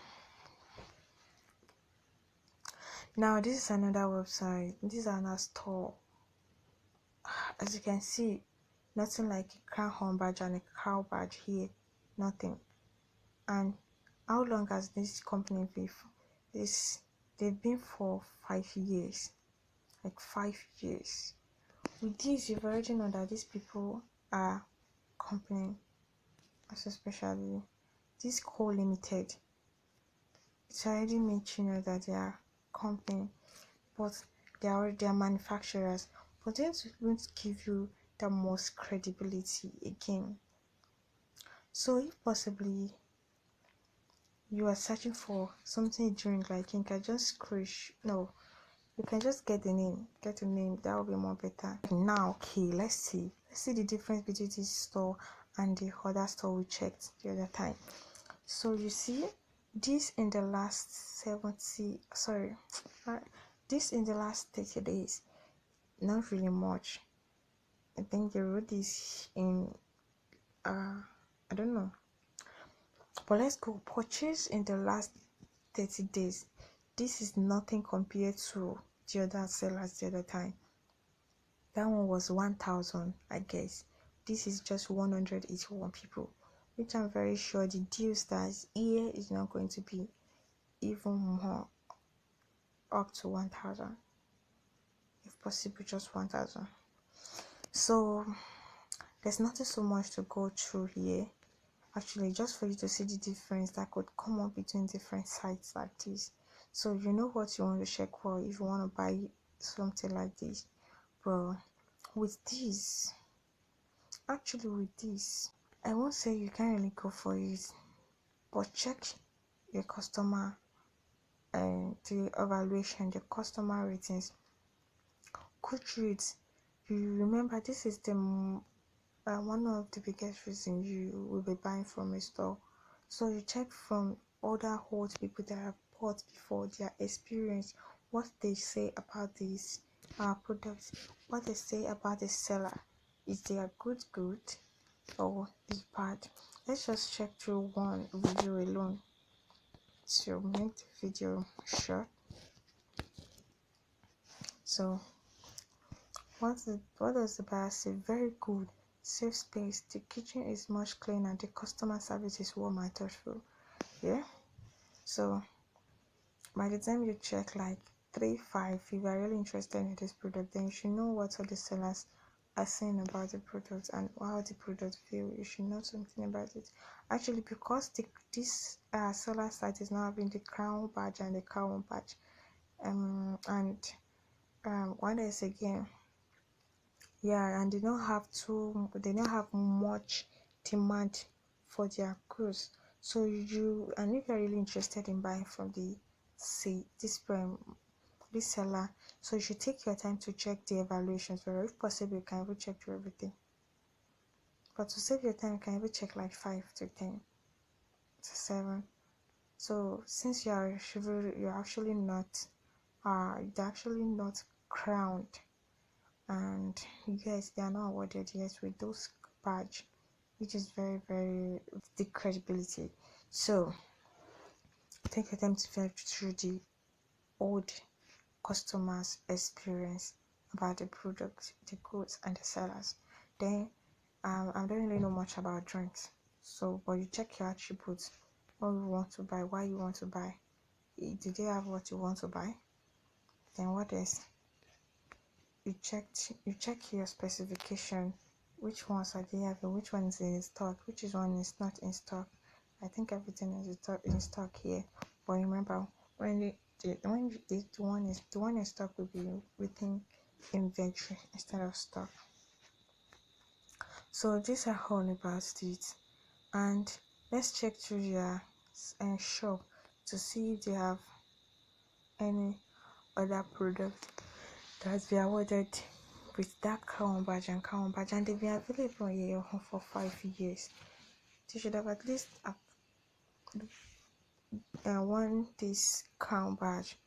Now this is another website. This is another store. As you can see, nothing like a crown horn badge and a cow badge here. Nothing. And how long has this company been for? They've been for 5 years. Like 5 years. With this, you've already know that these people are company, especially this Co Limited. It's already made you know that they are company, but they are manufacturers. but then it won't give you the most credibility again. So if possibly you are searching for something you drink, like you can just crush, no, you can just get the name, that will be more better. Now okay, let's see the difference between this store and the other store we checked the other time. So you see, this in the last 70, sorry, this in the last 30 days, not really much. I think they wrote this in I don't know, but let's go purchase in the last 30 days. This is nothing compared to the other sellers the other time. That one was 1,000, I guess. This is just 181 people, which I'm very sure the deal stars here is not going to be even more, up to 1,000, if possible just 1,000. So there's nothing so much to go through here, actually, just for you to see the difference that could come up between different sites like this. So you know what you want to check for if you want to buy something like this. But with this, I won't say you can't really go for it, but check your customer and the evaluation, the customer ratings. Goodreads, you remember this is the one of the biggest reasons you will be buying from a store. So you check from other old people that have bought before, their experience, what they say about these products, what they say about the seller. Is they are good or is bad? Let's just check through one review alone to make the video short. So what does the buyer say? Very good, safe space, the kitchen is much cleaner, the customer service is warm and thoughtful. Yeah, so by the time you check like 3-5, if you are really interested in this product, then you should know what all the sellers are saying about the product and how the product feel. You should know something about it. Actually, because this seller site is now having the crown badge and the crown badge, and what else again? Yeah, and they don't have much demand for their goods. So and if you're really interested in buying from this seller, so you should take your time to check the evaluations. Or if possible, you can even check through everything. But to save your time, you can even check like 5 to 10 to 7. So since you're actually not crowned, and yes, they are not awarded yet with those badge, which is very very the credibility. So take your time to verify through the old customers experience about the product, the goods and the sellers. Then I don't really know much about drinks, so but you check your attributes, what you want to buy, why you want to buy, do they have what you want to buy. Then what else? You check your specification, which ones are they having, which one is in stock, which one is not in stock. I think everything is in stock here, but remember when the one in stock will be within inventory instead of stock. So these are all about it, and let's check through their shop to see if they have any other product that they awarded with that crown badge, and they've been available here for 5 years. They should have at least won this crown badge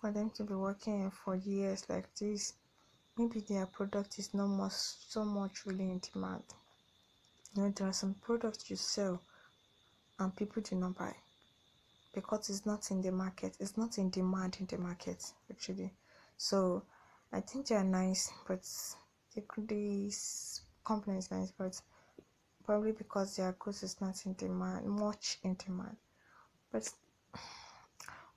for them to be working for years like this. Maybe their product is not so much really in demand. You know, there are some products you sell and people do not buy because it's not in the market, it's not in demand in the market actually. So I think they are nice, but this company is nice, but probably because their goods is not much in demand. But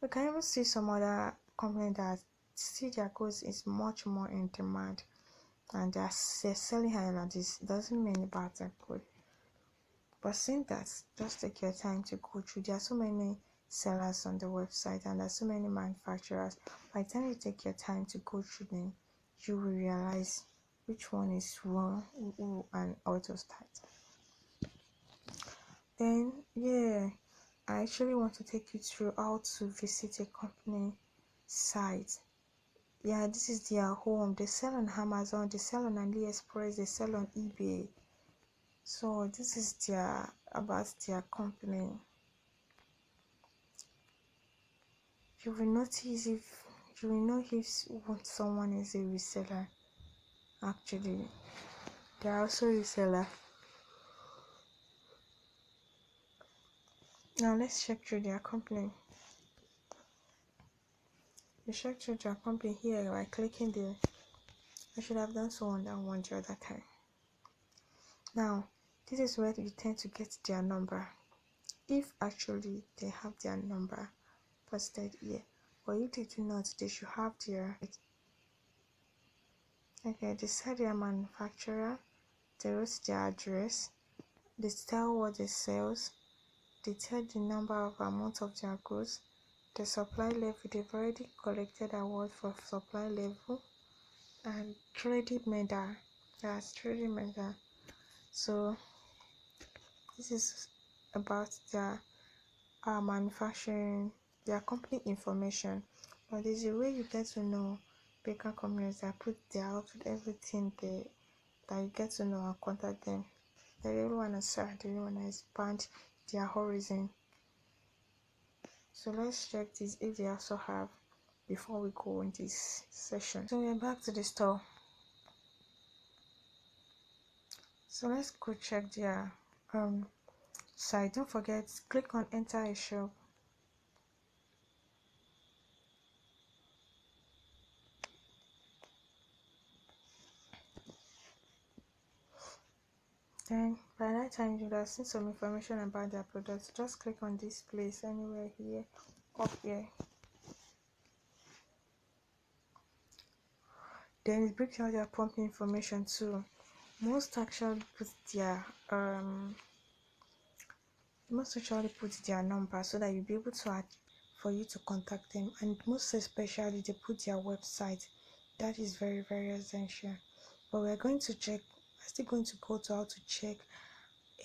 we can even see some other company that see their goods is much more in demand and they're selling higher than this. Doesn't mean about that good. But seeing that, just take your time to go through. There are so many sellers on the website and there are so many manufacturers. By the time you take your time to go through them, you will realize which one is wrong and how to start. Then yeah, I actually want to take you through how to visit a company site. Yeah, this is their home. They sell on Amazon, they sell on AliExpress, they sell on eBay. So this is their about their company. You will notice if you will know if what someone is a reseller. Actually, they are also reseller. Now let's check through their company. You check through their company here by clicking there. I should have done so on that one the other time. Now, this is where you tend to get their number. If actually they have their number posted here, or if they do not, they should have their okay. They said their manufacturer, they wrote their address, they tell what they sell, they tell the number of amount of their goods, the supply level. They've already collected award for supply level and trading medal. That's trading medal. So this is about their manufacturing, their company information. But there's a way you get to know bigger companies that put their outfit, everything there, that you get to know and contact them. The real one is sad, the real one is expand their horizon. So let's check this if they also have before we go in this session. So we're back to the store. So let's go check their site. Don't forget, click on enter a shop. Then by that time you would have seen some information about their products. Just click on this place anywhere here, up here. Then it brings out their company information too. Most actually put their number so that you'll be able to add for you to contact them, and most especially they put their website. That is very, very essential. But we're going to check, we're still going to go to how to check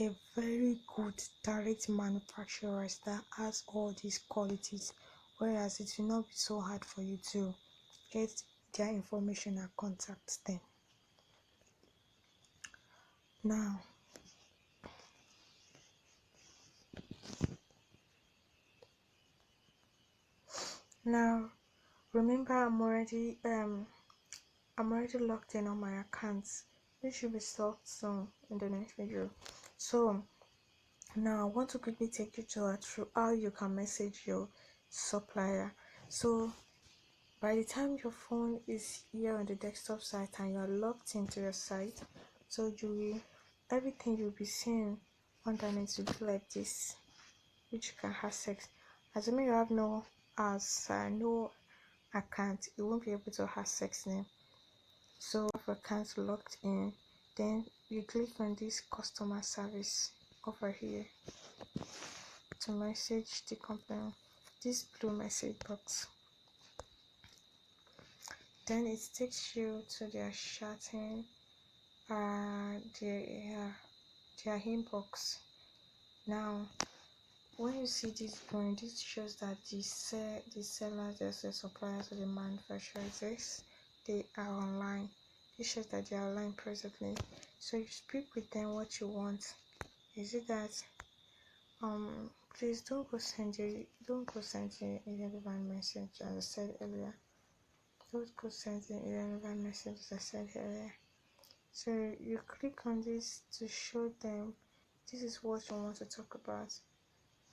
a very good direct manufacturer that has all these qualities, whereas it will not be so hard for you to get their information and contact them. Now remember, I'm already logged in on my accounts. This should be solved soon in the next video. So now I want to quickly take you through how you can message your supplier. So by the time your phone is here on the desktop site and you are logged into your site, so everything you'll be seeing underneath will be like this, which you can access. Assuming you have no account, you won't be able to access them. So if account logged in, then you click on this customer service over here to message the company, this blue message box. Then it takes you to their chatting, their inbox. Now when you see this point, this shows that the sellers, the suppliers, or the manufacturers, they are online. This shows that they are online presently. So you speak with them what you want. Is it that please don't go send a irrelevant message, as I said earlier. Don't go send an irrelevant message, as I said earlier. So you click on this to show them this is what you want to talk about.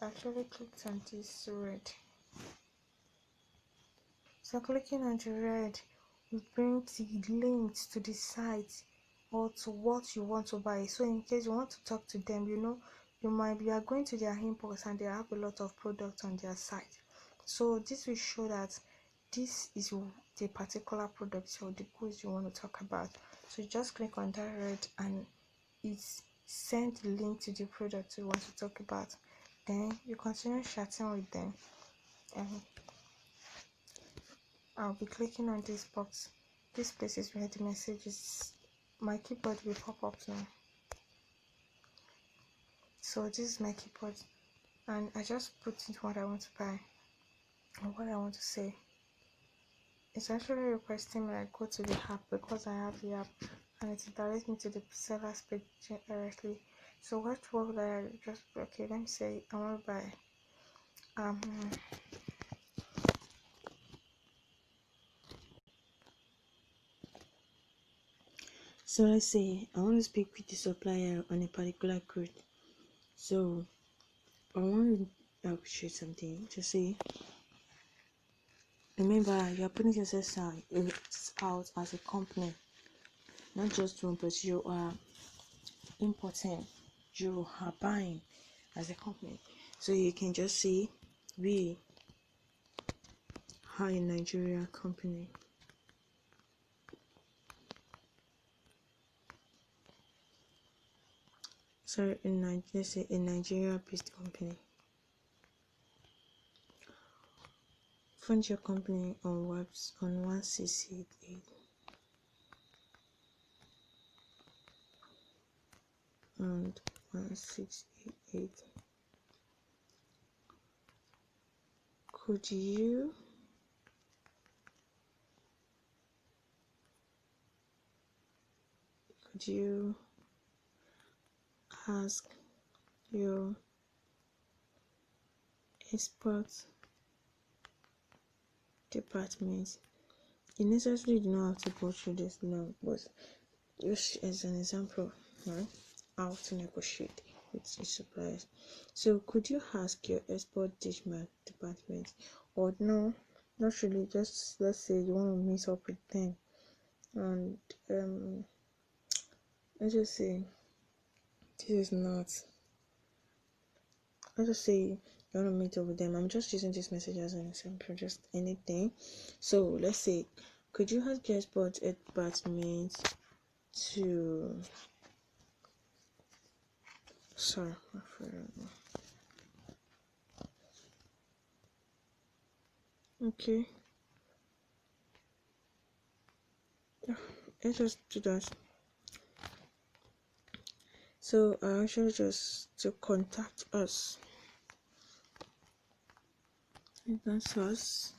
I actually clicked on this red. So clicking on the red will bring the links to the site or to what you want to buy. So in case you want to talk to them, you are going to their inbox and they have a lot of products on their site. So this will show that this is the particular product or the goods you want to talk about. So you just click on that red and it sends the link to the product you want to talk about. Then you continue chatting with them, and I'll be clicking on this box this place is where the message is. My keyboard will pop up now. So this is my keyboard, and I just put in what I want to buy or what I want to say. It's actually requesting me I go to the app because I have the app, and it directs me to the seller's page directly. So what would I just, okay, let me say I want to buy so let's say I want to speak with the supplier on a particular code. So I want to appreciate something. Just say, remember, you're putting yourself out as a company, not just one, but you are importing, you are buying as a company. So you can just say, we are a Nigeria company. Sorry, let's say a Nigeria-based company. Fund your company on webs on 1688 and 1688. Could you ask your export department? You necessarily do not have to go through this now, but just as an example, right, how to negotiate with your suppliers. So could you ask your export department, or no, not really, just let's say you want to meet up with them, and let's just say this is not, let's just say you want to meet up with them. I'm just using this message as an example, just anything. So let's say, could you ask your export department to, sorry, okay, let's just do that. So I actually just to contact us. That's us.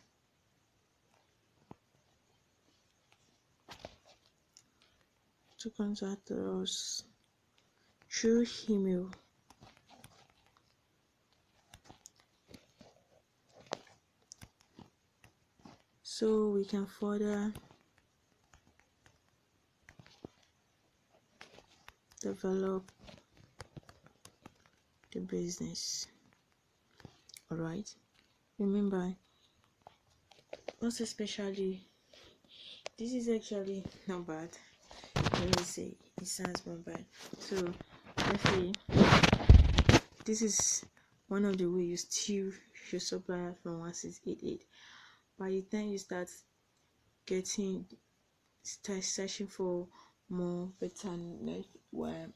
To contact us through email. So we can further develop the business. Alright. Remember, most especially, this is actually not bad. Let me say it sounds not bad. So let's say this is one of the ways you steal your supplier from 1688. By the time you start searching for more better web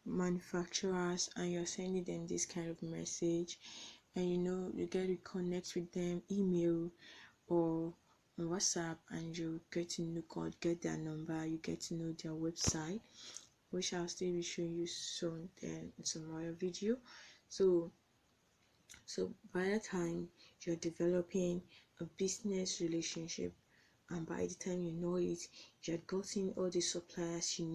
manufacturers, and you're sending them this kind of message, and you get to connect with them, email or on WhatsApp, and you get to get their number, you get to know their website, which I'll still be showing you soon in some other video. So by the time you're developing a business relationship, and by the time you know it, you had gotten all the suppliers you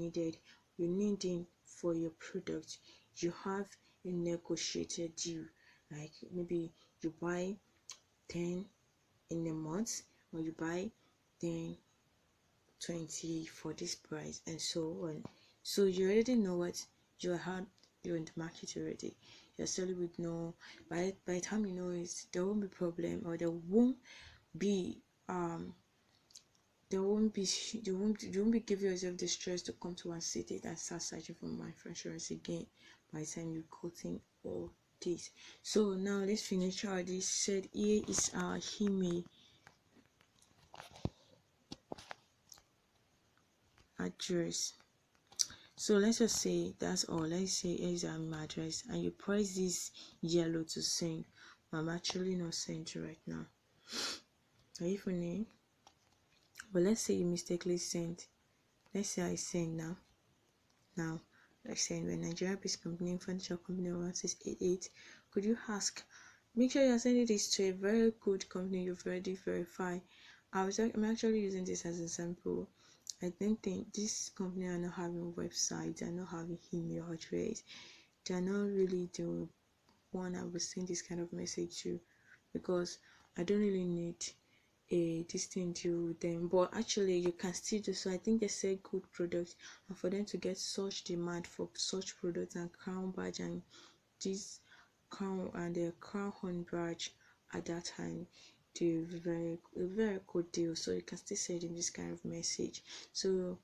needing for your product. You have a negotiated deal, like maybe you buy 10 in a month, or you buy 10 20 for this price, and so on. So you already know what you're in the market already. Your seller would know. By the time you know it, there won't be problem, or there won't be you won't be giving yourself the stress to come to one city and start searching for manufacturers again by the time you've gotten all this. So now let's finish all this. Said here is our email address. So let's just say that's all. Let's say here's our address, and you press this yellow to send. I'm actually not sending right now. Are you funny? But let's say you mistakenly send. Let's say I send now. Now, like saying when Nigeria Based Company Furniture Company 1688, could you ask? Make sure you're sending this to a very good company you've already verified. I'm actually using this as a sample. I don't think this company are not having websites, they're not having email address, they're not really the one I will send this kind of message to, because I don't really need a distinct deal with them. But actually you can still do so. I think they sell good products, and for them to get such demand for such products and crown badge and this crown and the crown horn badge at that time, they very good deal. So you can still send in this kind of message. So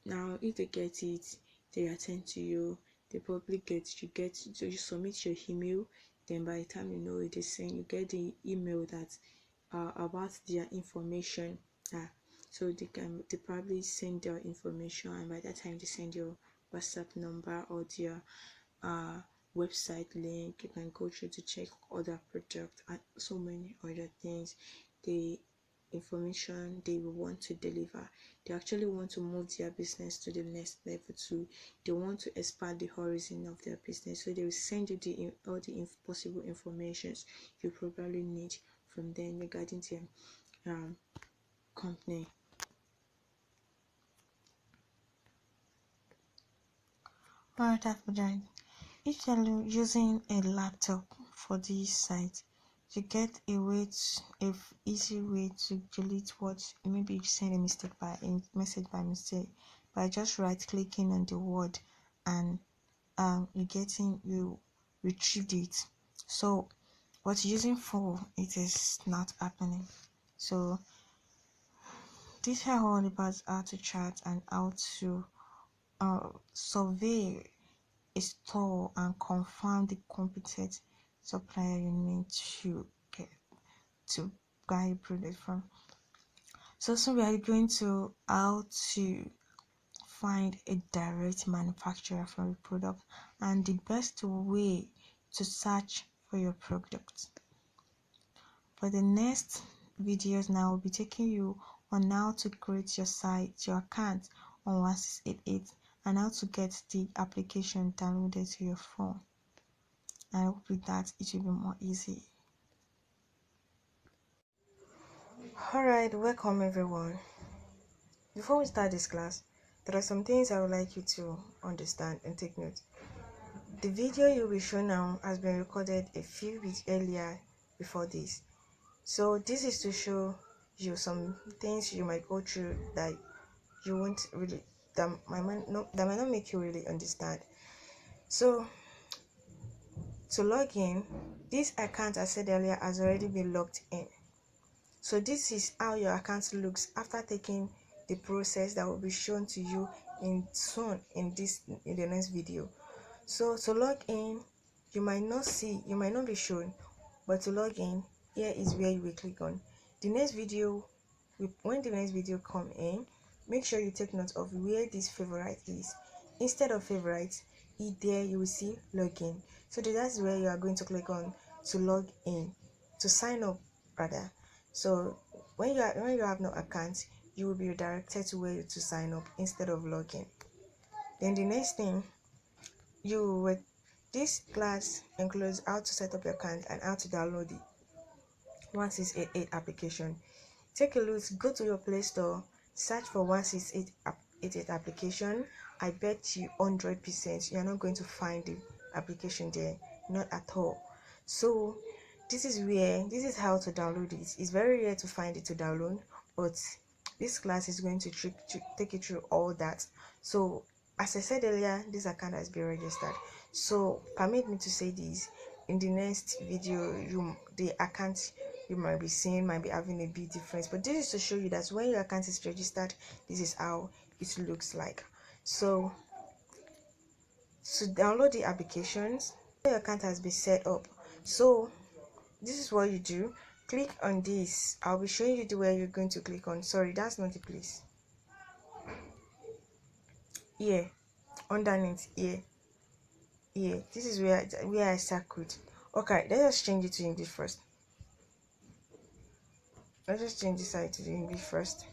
now if they get it, they attend to you, they probably get so you submit your email, then by the time you know it, they send you get the email that about their information. So they probably send their information, and by that time they send your WhatsApp number or their uh website link. You can go through to check other products and so many other things. The information they will want to deliver, they actually want to move their business to the next level too. They want to expand the horizon of their business, so they will send you all the possible informations you probably need from them regarding their company. Alright, After if you're using a laptop for this site, you get easy way to delete what maybe you send a message by mistake by just right clicking on the word, and you retrieved it. So what you're using for it is not happening. So these are all about how to chart and how to survey a store and confirm the competent supplier you need to get to buy a product from. So soon we are going to how to find a direct manufacturer for your product and the best way to search for your product. For the next videos now, I'll be taking you on how to create your account on 1688 and how to get the application downloaded to your phone. I hope with that it will be more easy. Alright, welcome everyone. Before we start this class, there are some things I would like you to understand and take note. The video you will show now has been recorded a few weeks earlier before this. So this is to show you some things you might go through that you won't really that might not make you really understand. So to log in, this account, as I said earlier, has already been logged in. So this is how your account looks after taking the process that will be shown to you in the next video. So to log in, you might not be shown, but to log in, here is where you will click on. When the next video come in, make sure you take note of where this favorite is. Instead of favorite, there you will see login. So that's where you are going to click on to log in, to sign up rather. So when you have no account, you will be redirected to where to sign up instead of login. Then the next thing, this class includes how to set up your account and how to download the 1688 application. Take a look, go to your Play Store, search for 1688 application. I bet you 100% you are not going to find the application there, not at all. So this is how to download it. It's very rare to find it to download, but this class is going to take you through all that. So as I said earlier, this account has been registered. So permit me to say this: in the next video, the account you might be seeing might be having a big difference, but this is to show you that when your account is registered, this is how it looks like. So to download the applications, your account has been set up. So this is what you do. Click on this. I'll be showing you where you're going to click on. Sorry, that's not the place. Here, underneath here. This is where I circled. Okay, let's just change it to English first. Let's just change this side to the English first.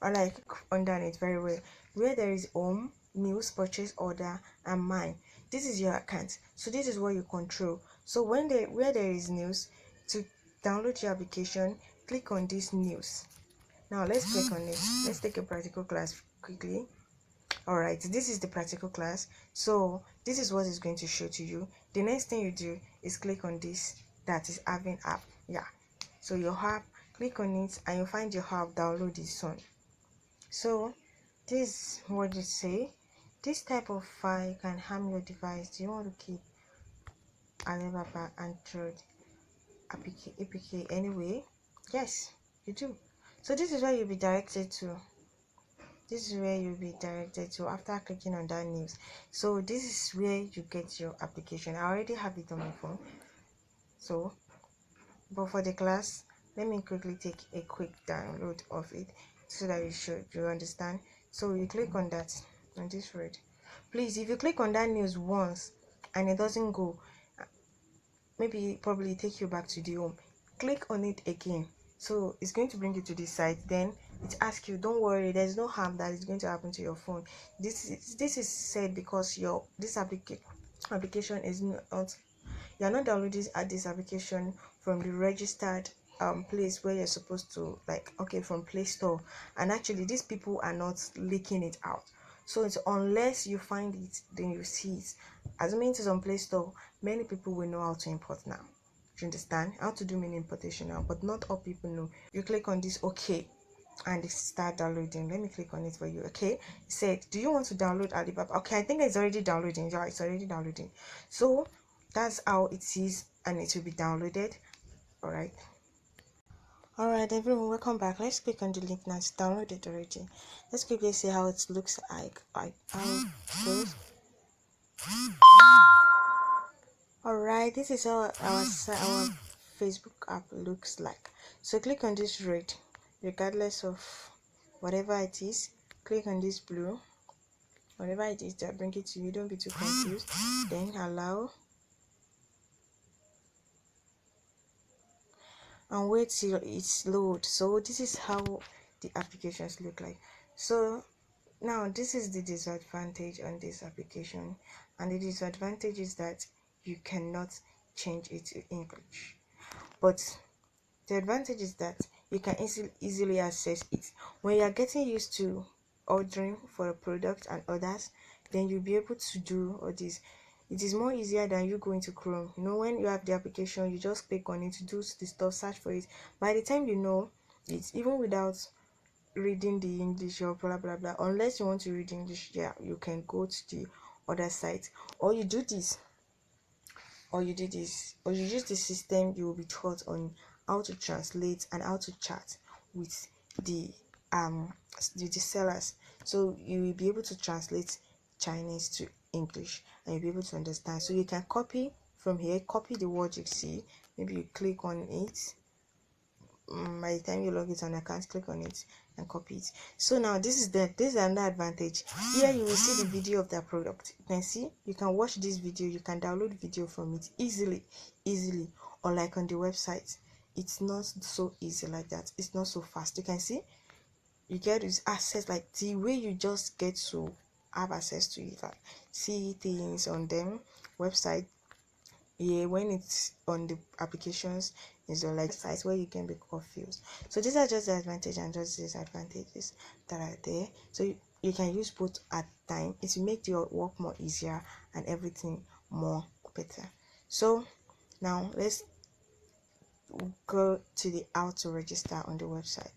or like underneath very well, where there is home, news, purchase order, and mine. This is your account, so this is what you control. So where there is news, to download your application, click on this news. Now let's click on it. Let's take a practical class quickly. All right, this is the practical class. So this is what it's going to show to you. The next thing you do is click on this, that is having app. Yeah, so your app, click on it and you'll find your app, download this one. So this is what it say. This type of file can harm your device. Do you want to keep Alibaba Android APK anyway? Yes, you do. So this is where you'll be directed to. This is where you'll be directed to after clicking on that news. So this is where you get your application. I already have it on my phone. So, but for the class, let me quickly take a quick download of it so that you understand. So you click on that, on this red. Please, if you click on that news once and it doesn't go, maybe probably take you back to the home. Click on it again. So it's going to bring you to this site. Then it asks you, don't worry, there's no harm that is going to happen to your phone. This is said because this application is not, you're not downloading this application from the registered place where you're supposed to, like, okay, from Play Store. And actually these people are not leaking it out. So it's unless you find it, then you see it. Assuming it is on Play Store, many people will know how to import now. Do you understand? How to do mini importation now, but not all people know. You click on this OK and it start downloading. Let me click on it for you. Okay, it said, do you want to download Alibaba? Okay, I think it's already downloading. Yeah, it's already downloading. So that's how it is, and it will be downloaded. All right, everyone, welcome back. Let's click on the link now. It's downloaded already. Let's quickly see how it looks like how it goes. All right, this is how our Facebook app looks like. So click on this red, regardless of whatever it is. Click on this blue, whatever it is that bring it to you. Don't be too confused. Then allow, and wait till it's load. So this is how the applications look like. So now this is the disadvantage on this application, and the disadvantage is that you cannot change it to English, but the advantage is that you can easily access it. When you are getting used to ordering for a product and others, then you'll be able to do all this. It is more easier than you going to Chrome. You know, when you have the application, you just click on it, do the stuff, search for it. By the time you know it, even without reading the English or blah blah blah, unless you want to read English, yeah, you can go to the other site, or you do this, or you use the system. You will be taught on how to translate and how to chat with the sellers. So you will be able to translate Chinese to English and you'll be able to understand. So you can copy from here, copy the word you see, maybe you click on it. By the time you log it on account, click on it and copy it. So now this is another advantage. Here you will see the video of that product. You can see, you can watch this video, you can download video from it easily, or like on the website. It's not so easy like that. It's not so fast. You can see, you get this access, like the way you just get to have access to it, like see things on them website. Yeah, when it's on the applications, is on like sites where you can be confused. So these are just the advantages and just disadvantages that are there. So you can use both at time. It will make your work more easier and everything more better. So now let's go to the how to register on the website.